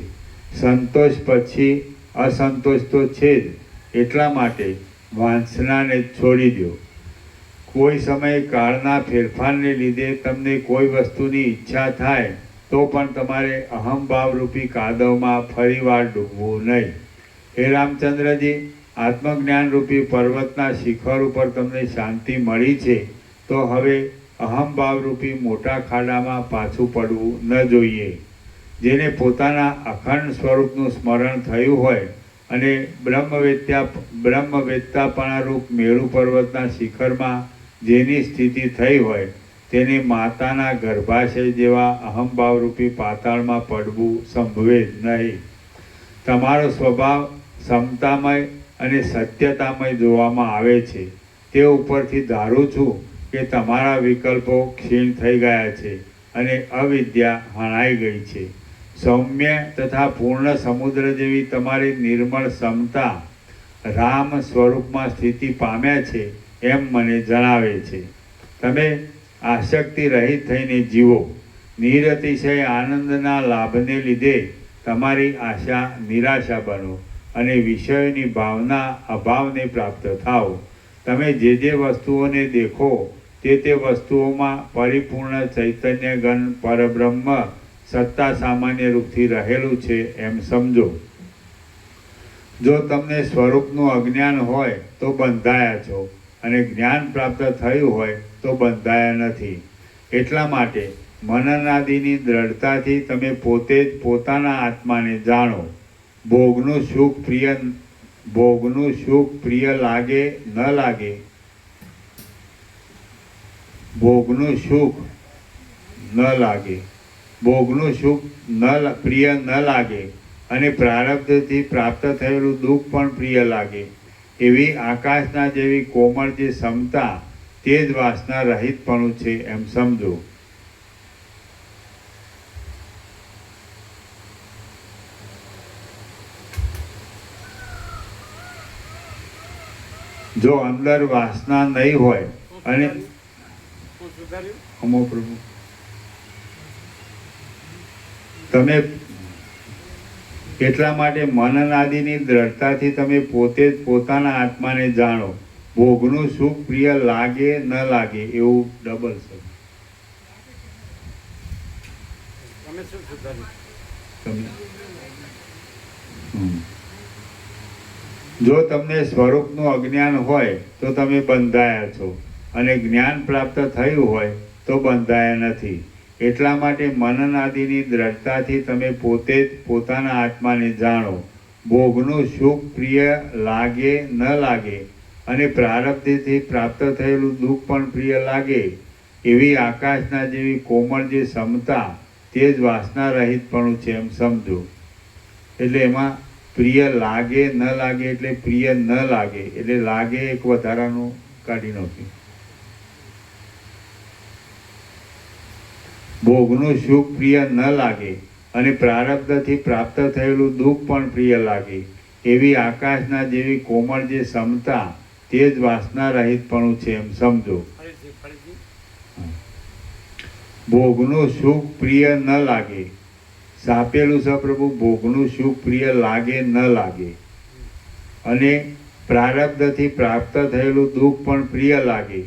સંતોષ પછી અસંતોષ તો છે જ, એટલા માટે વાંસનાને છોડી દો. કોઈ સમયે કાળના ફેરફારને લીધે તમને કોઈ વસ્તુની ઈચ્છા થાય તો પણ તમારે અહમભાવરૂપી કાદવમાં ફરીવાર ડૂબવું નહીં. હે રામચંદ્રજી, આત્મજ્ઞાનરૂપી પર્વતના શિખર ઉપર તમને શાંતિ મળી છે તો હવે અહમભાવરૂપી મોટા ખાડામાં પાછું પડવું ન જોઈએ. જેને પોતાના અખંડ સ્વરૂપનું સ્મરણ થયું હોય અને બ્રહ્મવેત્તાપણારૂપ મેરુ પર્વતના શિખરમાં જેની સ્થિતિ થઈ હોય તેને માતાના ગર્ભાશય જેવા અહમભાવરૂપી પાતાળમાં પડવું સંભવે જ નહીં. તમારો સ્વભાવ સમતામય અને સત્યતામય જોવામાં આવે છે. તે ઉપરથી ધારું છું કે તમારા વિકલ્પો ક્ષીણ થઈ ગયા છે અને અવિદ્યા હણાઈ ગઈ છે. સૌમ્ય તથા પૂર્ણ સમુદ્ર જેવી તમારી નિર્મળ સમતા રામ સ્વરૂપમાં સ્થિતિ પામ્યા છે એમ મને જણાવે છે. તમે આસક્તિ રહિત થઈને જીવો. નિરતિશય આનંદના લાભને લીધે તમારી આશા નિરાશા બનો અને વિષયોની ભાવના અભાવને પ્રાપ્ત થાઓ. તમે જે વસ્તુઓને દેખો તે વસ્તુઓમાં પરિપૂર્ણ ચૈતન્ય ઘન પરબ્રહ્મ સત્તા સામાન્ય રૂપથી રહેલું છે એમ સમજો. જો તમને સ્વરૂપનું અજ્ઞાન હોય તો બંધાયા છો અને જ્ઞાન પ્રાપ્ત થયું હોય તો બંધાયા નથી. એટલા માટે મનનાદિની દ્રઢતાથી તમે પોતે જ પોતાના આત્માને જાણો ભોગનું સુખ પ્રિય લાગે ન લાગે, ભોગનું સુખ ન લાગે, ભોગનું સુખ પ્રિય ન લાગે અને પ્રારબ્ધથી પ્રાપ્ત થયેલું દુઃખ પણ પ્રિય લાગે એવી આકાશના જેવી કોમળ જે ક્ષમતા તે જ વાસના રહિતપણું છે એમ સમજો. જો અંદર વાસના નહીં હોય અને અમો પ્રભુ તમે એટલા માટે મનન આદિની દ્રઢતાથી તમે પોતે જ પોતાના આત્માને જાણો. ભોગનું સુખ પ્રિય લાગે ન લાગે એવું ડબલ છે. તમે શું સુધાર્યું? તમે જો તમને સ્વરૂપનું અજ્ઞાન હોય તો તમે બંધાયા છો અને જ્ઞાન પ્રાપ્ત થયું હોય તો બંધાયા નથી. એટલા માટે મનન આદિની દ્રઢતાથી તમે પોતે જ પોતાના આત્માને જાણો. ભોગનું સુખ પ્રિય લાગે ન લાગે અને પ્રારબ્ધથી પ્રાપ્ત થયેલું દુઃખ પણ પ્રિય લાગે એવી આકાશના જેવી કોમળ જે ક્ષમતા તે જ વાસના રહિતપણું છે એમ સમજો. એટલે એમાં પ્રિય લાગે ન લાગે એટલે પ્રિય ન લાગે એટલે લાગે એક વધારાનું કાઢી નાખ્યું. ભોગનું સુખ પ્રિય ન લાગે અને પ્રારબ્ધથી પ્રાપ્ત થયેલું દુઃખ પણ પ્રિય લાગે એવી આકાશના જેવી કોમળ જે ક્ષમતા તે જ વાસના રહિતપણું છે એમ સમજો. ભોગનું સુખ પ્રિય ન લાગે, સાપેલું છે પ્રભુ. ભોગનું સુખ પ્રિય લાગે ન લાગે અને પ્રારબ્ધથી પ્રાપ્ત થયેલું દુઃખ પણ પ્રિય લાગે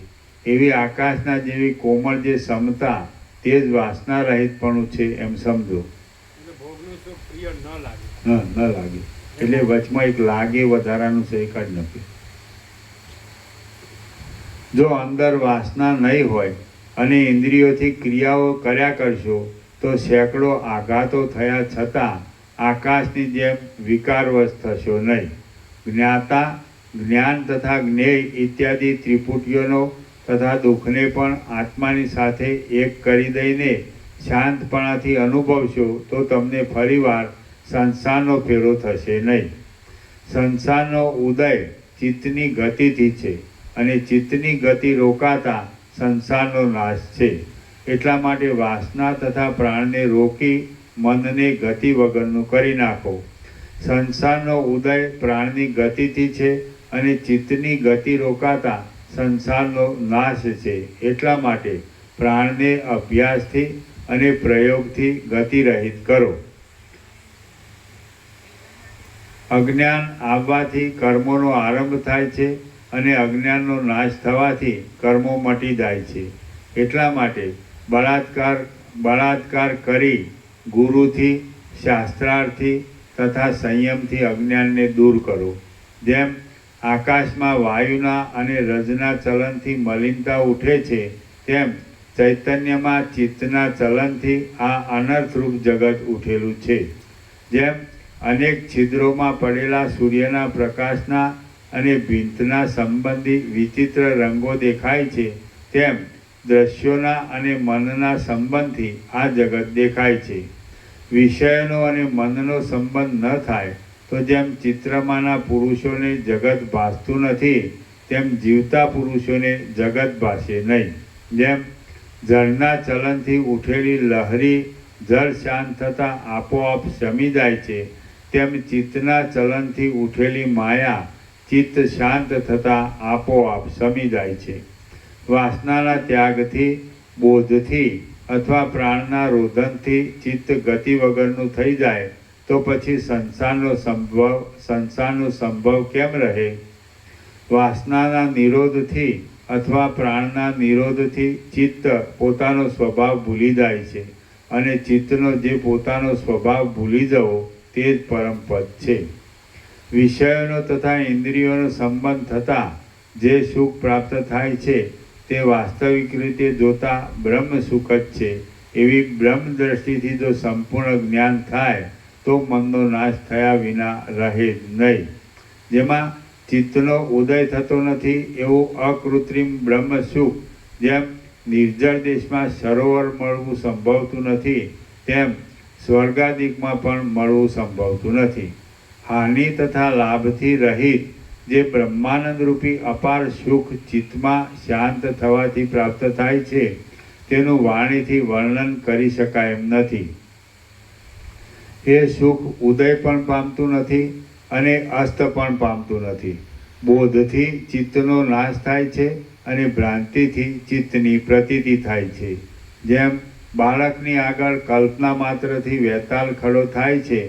એવી આકાશના જેવી કોમળ જે ક્ષમતા તે જ વાસના રહિતપણું છે એમ સમજો. ભોગનું સુખ પ્રિય ન લાગે, ન લાગે એટલે વચમાં એક લાગે વધારાનું છે એક જ નથી. જો અંદર વાસના નહીં હોય અને ઇન્દ્રિયોથી ક્રિયાઓ કર્યા કરશો તો સેંકડો આઘાતો થયા છતાં આકાશની જેમ વિકારવશ થશો નહીં. જ્ઞાતા, જ્ઞાન તથા જ્ઞેય ઇત્યાદિ ત્રિપુટીઓનો તથા દુઃખને પણ આત્માની સાથે એક કરી દઈને શાંતપણાથી અનુભવશો તો તમને ફરીવાર સંસારનો ફેરો થશે નહીં. સંસારનો ઉદય ચિત્તની ગતિથી છે અને ચિત્તની ગતિ રોકાતા સંસારનો નાશ છે. એટલા માટે વાસના તથા પ્રાણને રોકી મનને ગતિ વગરનું કરી નાખો. સંસારનો ઉદય પ્રાણની ગતિથી છે અને ચિત્તની ગતિ રોકાતા સંસારનો નાશ છે. એટલા માટે પ્રાણને અભ્યાસથી અને પ્રયોગથી ગતિરહિત કરો. અજ્ઞાન આવવાથી કર્મોનો આરંભ થાય છે અને અજ્ઞાનનો નાશ થવાથી કર્મો મટી જાય છે. એટલા માટે બળાત્કાર કરી ગુરુથી, શાસ્ત્રાર્થી તથા સંયમથી અજ્ઞાનને દૂર કરો. જેમ આકાશમાં વાયુના અને રજના ચલનથી મલિનતા ઉઠે છે તેમ ચૈતન્યમાં ચિત્તના ચલનથી આ અનર્થરૂપ જગત ઉઠેલું છે. જેમ અનેક છિદ્રોમાં પડેલા સૂર્યના પ્રકાશના અને ભીંતના સંબંધી વિચિત્ર રંગો દેખાય છે તેમ દ્રશ્યોના અને મનના સંબંધથી આ જગત દેખાય છે. વિષયનો અને મનનો સંબંધ ન થાય તો જેમ ચિત્રમાંના પુરુષોને જગત ભાસતું નથી તેમ જીવતા પુરુષોને જગત ભાસે નહીં. જેમ જળના ચલનથી ઉઠેલી લહેરી જળ શાંત થતાં આપોઆપ શમી જાય છે તેમ ચિત્તના ચલનથી ઉઠેલી માયા ચિત્ત શાંત થતાં આપોઆપ શમી જાય છે. વાસનાના ત્યાગથી, બોધથી અથવા પ્રાણના રોધનથી ચિત્ત ગતિ વગરનું થઈ જાય તો પછી સંસારનો સંભવ કેમ રહે? વાસનાના નિરોધથી અથવા પ્રાણના નિરોધથી ચિત્ત પોતાનો સ્વભાવ ભૂલી જાય છે અને ચિત્તનો જે પોતાનો સ્વભાવ ભૂલી જવો તે જ પરમપદ છે. વિષયોનો તથા ઇન્દ્રિયોનો સંબંધ થતાં જે સુખ પ્રાપ્ત થાય છે તે વાસ્તવિક રીતે જોતા બ્રહ્મ સુખ જ છે એવી બ્રહ્મ દ્રષ્ટિથી જો સંપૂર્ણ જ્ઞાન થાય તો મનનો નાશ થયા વિના રહે જ નહીં. જેમાં ચિત્તનો ઉદય થતો નથી એવું અકૃત્રિમ બ્રહ્મ સુખ જેમ નિર્જળ દેશમાં સરોવર મળવું સંભવતું નથી, તેમ સ્વર્ગાદિકમાં પણ મળવું સંભવતું નથી. હાનિ તથા લાભથી રહિત જે બ્રહ્માનંદ રૂપી અપાર સુખ ચિત્તમાં શાંત થવાથી પ્રાપ્ત થાય છે તેનું વાણીથી વર્ણન કરી શકાય એમ નથી. એ સુખ ઉદય પણ પામતું નથી અને અસ્ત પણ પામતું નથી. બોધથી ચિત્તનો નાશ થાય છે અને ભ્રાંતિથી ચિત્તની પ્રતીતિ થાય છે. જેમ બાળકની આગળ કલ્પના માત્રથી વેતાલ ખડો થાય છે,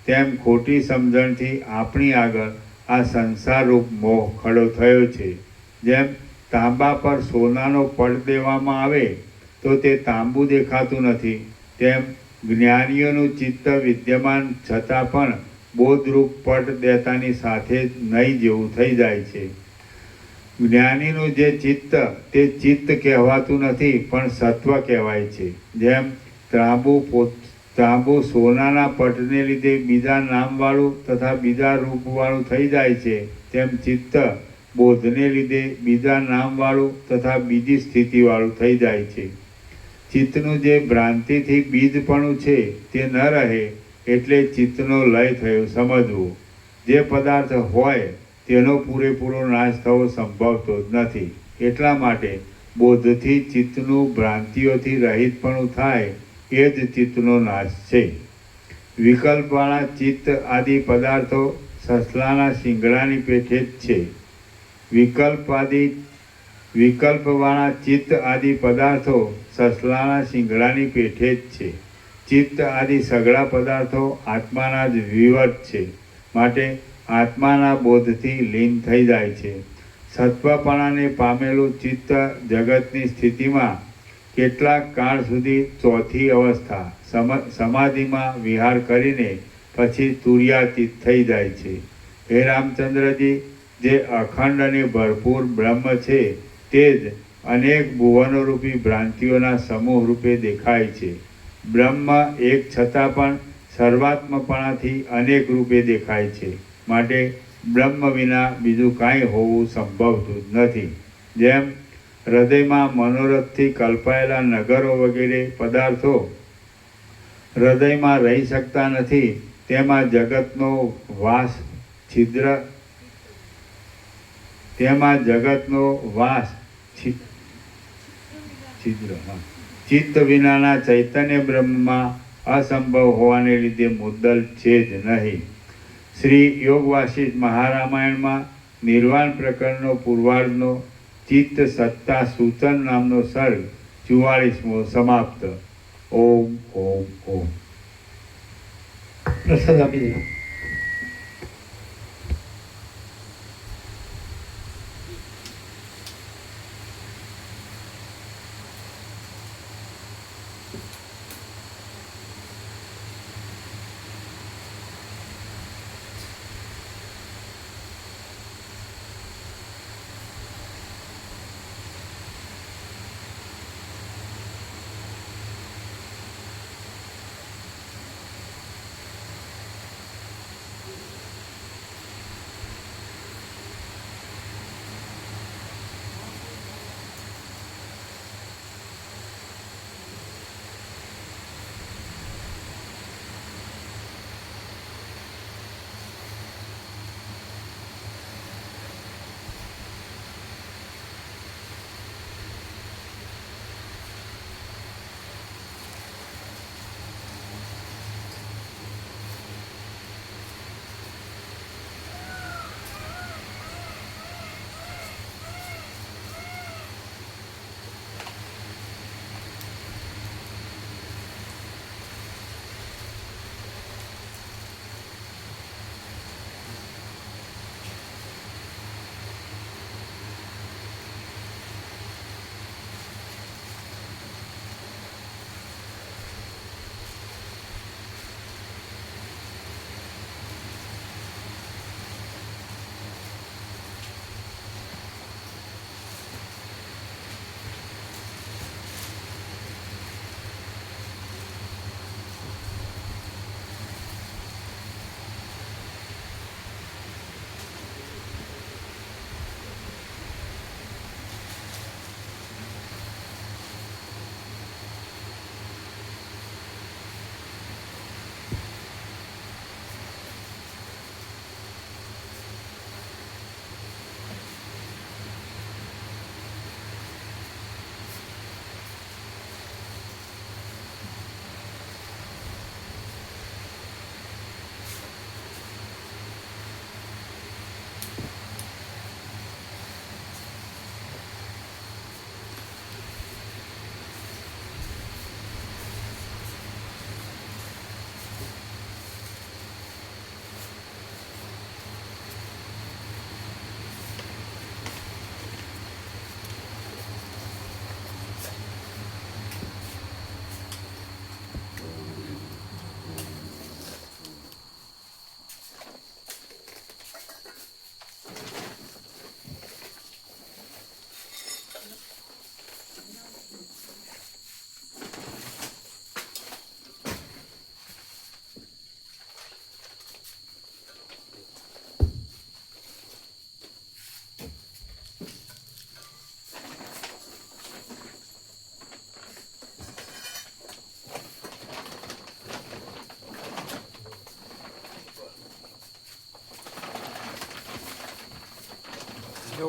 તેમ ખોટી સમજણથી આપણી આગળ આ સંસારરૂપ મોહ ખડો થયો છે. જેમ તાંબા પર સોનાનો પટ દેવામાં આવે તો તે તાંબુ દેખાતું નથી, તેમ જ્ઞાનીઓનું ચિત્ત વિદ્યમાન છતાં પણ બોધરૂપ પટ દેતાની સાથે જ નહીં જેવું થઈ જાય છે. જ્ઞાનીનું જે ચિત્ત તે ચિત્ત કહેવાતું નથી પણ સત્વ કહેવાય છે. જેમ તાંબુ સોનાના પટને લીધે બીજા નામવાળું તથા બીજા રૂપવાળું થઈ જાય છે, તેમ ચિત્ત બોધને લીધે બીજા નામવાળું તથા બીજી સ્થિતિવાળું થઈ જાય છે. ચિત્તનું જે ભ્રાંતિથી બીજપણું છે તે ન રહે એટલે ચિત્તનો લય થયો સમજવું. જે પદાર્થ હોય તેનો પૂરેપૂરો નાશ થવો સંભવતો જ નથી. એટલા માટે બોધથી ચિત્તનું ભ્રાંતિઓથી રહિતપણું થાય એ જ ચિત્તનો નાશ છે. વિકલ્પવાળા ચિત્ત આદિ પદાર્થો સસલાના શિંગડાની પેઠે જ છે. વિકલ્પવાળા ચિત્ત આદિ પદાર્થો સસલાના શિંગડાની પેઠે જ છે. ચિત્ત આદિ સઘળા પદાર્થો આત્માના જ વિવર્ત છે, માટે આત્માના બોધથી લીન થઈ જાય છે. સત્વપણાને પામેલું ચિત્ત જગતની સ્થિતિમાં કેટલાક કાળ સુધી ચોથી અવસ્થા સમાધિમાં વિહાર કરીને પછી તુર્યાતીત થઈ જાય છે. હે રામચંદ્રજી, જે અખંડ અને ભરપૂર બ્રહ્મ છે તે જ અનેક ભુવનોરૂપી ભ્રાંતિઓના સમૂહ રૂપે દેખાય છે. બ્રહ્મ એક છતાં પણ સર્વાત્મપણાથી અનેક રૂપે દેખાય છે, માટે બ્રહ્મ વિના બીજું કાંઈ હોવું સંભવતું જ નથી. જેમ હૃદયમાં મનોરથથી કલ્પાયેલા નગરો વગેરે પદાર્થો હૃદયમાં રહી શકતા નથી, તેમાં જગતનો વાસ છિદ્ર ચિત્ત વિનાના ચૈતન્ય બ્રહ્મમાં અસંભવ હોવાને લીધે મુદ્દલ છે જ નહીં. શ્રી યોગ વાસિષ્ઠ મહારામાયણમાં નિર્વાણ પ્રકરણનો પૂર્વાર્ધનો ચિત્ત સત્તા સૂચન નામનો સર્ગ 44મો સમાપ્ત. ઓમ ઓમ ઓમ. પ્રસાદ આપી દે.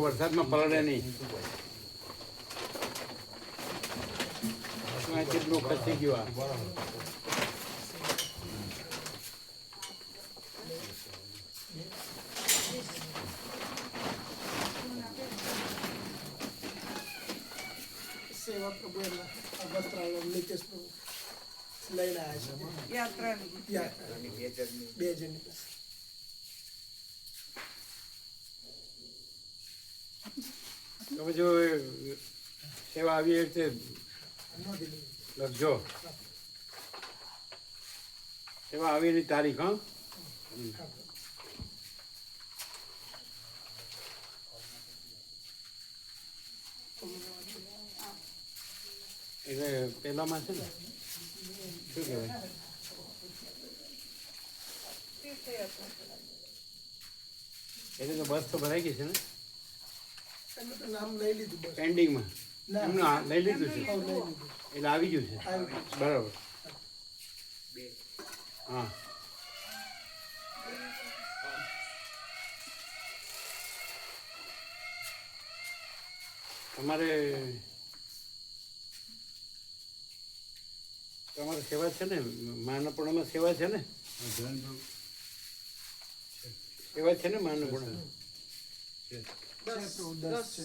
વરસાદમાં પલળે નહીં. આ કેટલું ખસી ગયું આ. સેવા પ્રભુ એમના આ વસ્ત્રાલય નીતેશ પ્રભુ લઈને આવ્યા છે યાત્રાની 2 જણની પાસે. તમે જો સેવા આવી એ રીતે નોંધી લઈએ. લખજો. સેવા આવી એની તારીખ. હા, એટલે પહેલામાં છે ને શું કહેવાય, એટલે તો બસ તો ભરાઈ ગઈ છે ને એમનું તો નામ લઈ લીધું બસ. પેન્ડિંગમાં. ના. એમનું લઈ લીધું છે, લઈ લીધું. એટલે આવી ગયું છે. આવી ગયું. બરાબર. હા, તમારે તમારે સેવા છે ને, માનપૂર્ણમાં સેવા છે ને, સેવા છે ને માનપૂર્ણમાં છે પ્રભુ 10 છે.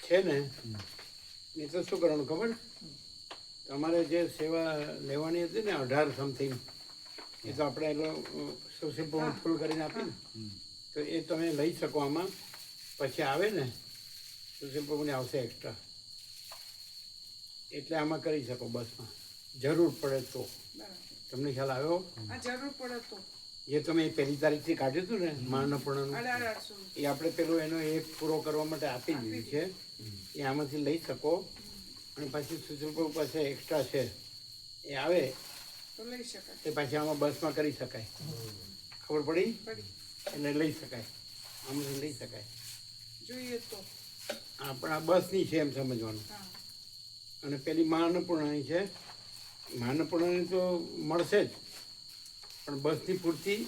છે ને. એ તો શું કરવાનું ખબર, તમારે જે સેવા લેવાની હતી ને 18 સમથિંગ, એ તો આપણે એટલો સોશિયલ પ્રોગ્રામ ફૂલ કરીને આપી ને, તો એ તમે લઈ શકો આમાં. પછી આવે ને સોશિયલ પ્રોગ્રામ આવશે એક્સ્ટ્રા, એટલે આમાં કરી શકો બસમાં, જરૂર પડે તો. તમને ખ્યાલ આવ્યો? જરૂર પડે તો જે તમે 1 તારીખથી કાઢ્યું હતું ને માનપૂર્ણનું, 1800 એ આપણે પેલું એનો એક પૂરો કરવા માટે આપી દીધું છે. એ આમાંથી લઈ શકો. અને પછી સોશિયલ પ્રોગ્રામ પાસે એક્સ્ટ્રા છે, એ આવે તો લઈ શકાય. એ પાછી આમાં બસમાં કરી શકાય. ખબર પડી? એટલે લઈ શકાય, આમાંથી લઈ શકાય. જોઈએ તો હા, પણ આ બસની છે એમ સમજવાનું. હા અને પેલી માનપૂર્ણાની છે. માનપૂર્ણાની તો મળશે જ, પણ બસની પૂરતી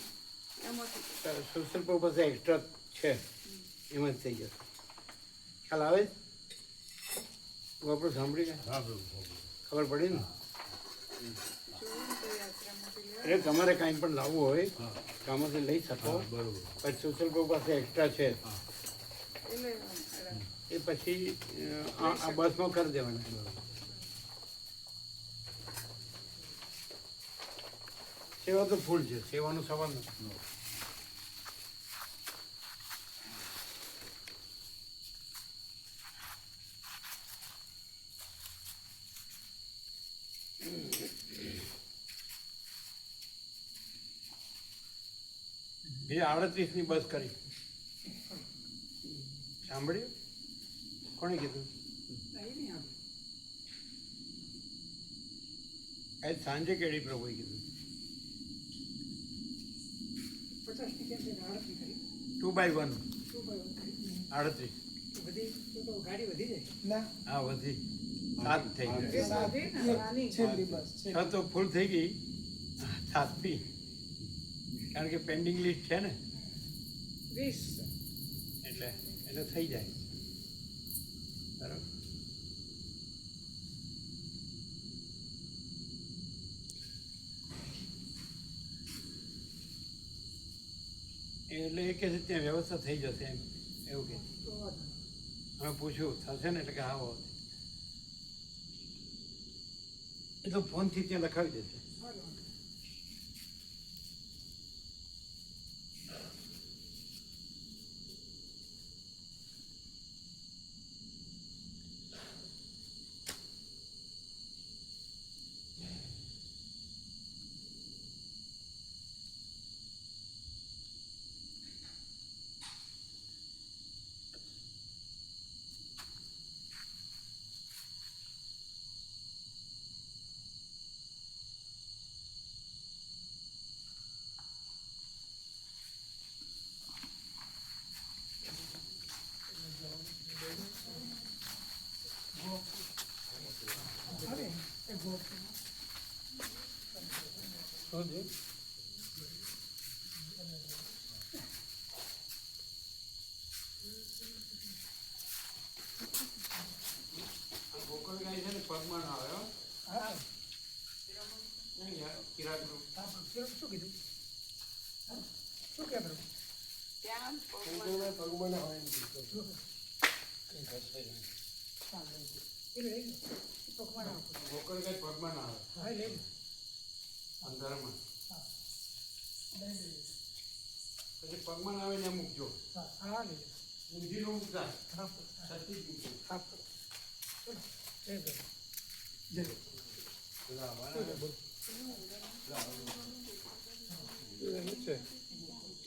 એમાંથી સોશિયલ પ્રોગ્રામ પાસે એક્સ્ટ્રા છે, એમાં જ થઈ જશે. ખ્યાલ આવે? આપણે સાંભળી ગયા, ખબર પડી ને? જોયું તો યાત્રામાંથી લે. એટલે તમારે કાંઈ પણ લાવવું હોય તો આમાંથી લઈ શકો. પછી સોશિયલ પ્રોગ્રામ પાસે એક્સ્ટ્રા છે, એ લેવાનું. એ પછી આ બસમાં કરી દેવાના. સેવા તો ફૂલ છે, સેવાનો સવાલ નથી. એ 38ની બસ કરી. સાંભળ્યું? કોણે કીધું? આજ સાંજે કેડી પ્રભુએ કીધું. 50 ટિકિટ લઈને 38 કરી. 2x1 2 by 1 કરી. 38. વધી તો ગાડી વધી જાય. ના હા, વધી 7 થઈ ગઈ. એ સાધી ને નાની. છેલ્લી બસ છે. 6 તો ફૂલ થઈ ગઈ, 7 બી, કારણ કે પેન્ડિંગ લિસ્ટ છે ને, 20 એટલે થઈ જાય. બરાબર. એટલે એ કહે છે ત્યાં વ્યવસ્થા થઈ જશે એમ, એવું કે. તો વાંધો નહીં. હવે પૂછ્યું થશે ને, એટલે કે હા હોત. એ તો ફોનથી ત્યાં લખાવી દેશે. વાંધો નહીં. હવે એ ગોળ શું છે? પગમાં ના આવે હો. હા નહીં યાર, કિરાતનું. શું કીધું શું કે પ્રભુ ત્યાં ભગવાન હોય એમ કીધું. એટલે લઈ લો પગમાં ના આવે. ગોકળ કઈ પગમાં ના આવે, હા લઈ લો અંધારામાં. લઈ લઈએ પછી પગમાં ના આવે ને મૂકજો. હા હા લઈ લો ઊંધી નો મૂકતા, હા સતી જ મૂકજો. હા ચલો જય પ્રભુ જય પેલા શું વાળા છે બોલ નીચે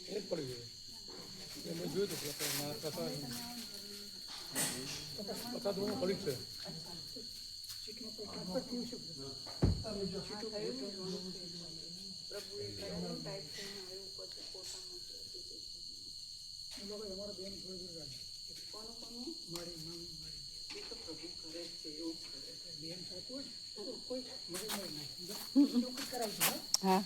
એ જ પડી ગયું મેં જોયું હતું કે મારા પચાસ રૂપિયા પડી જ છે. પ્રભુએ કરેલું ટાઈપ થઈને આવ્યું પછી ફોટા મોકલી તમારા બેન થોડી કોનું કોનું મારી મામી મારી એ તો પ્રભુ કરે જ છે એવું જ કરે બેન સાથે હોય ને તો કોઈ મરી મરી નાખી ચોખ્ખું કરાવજો હા હા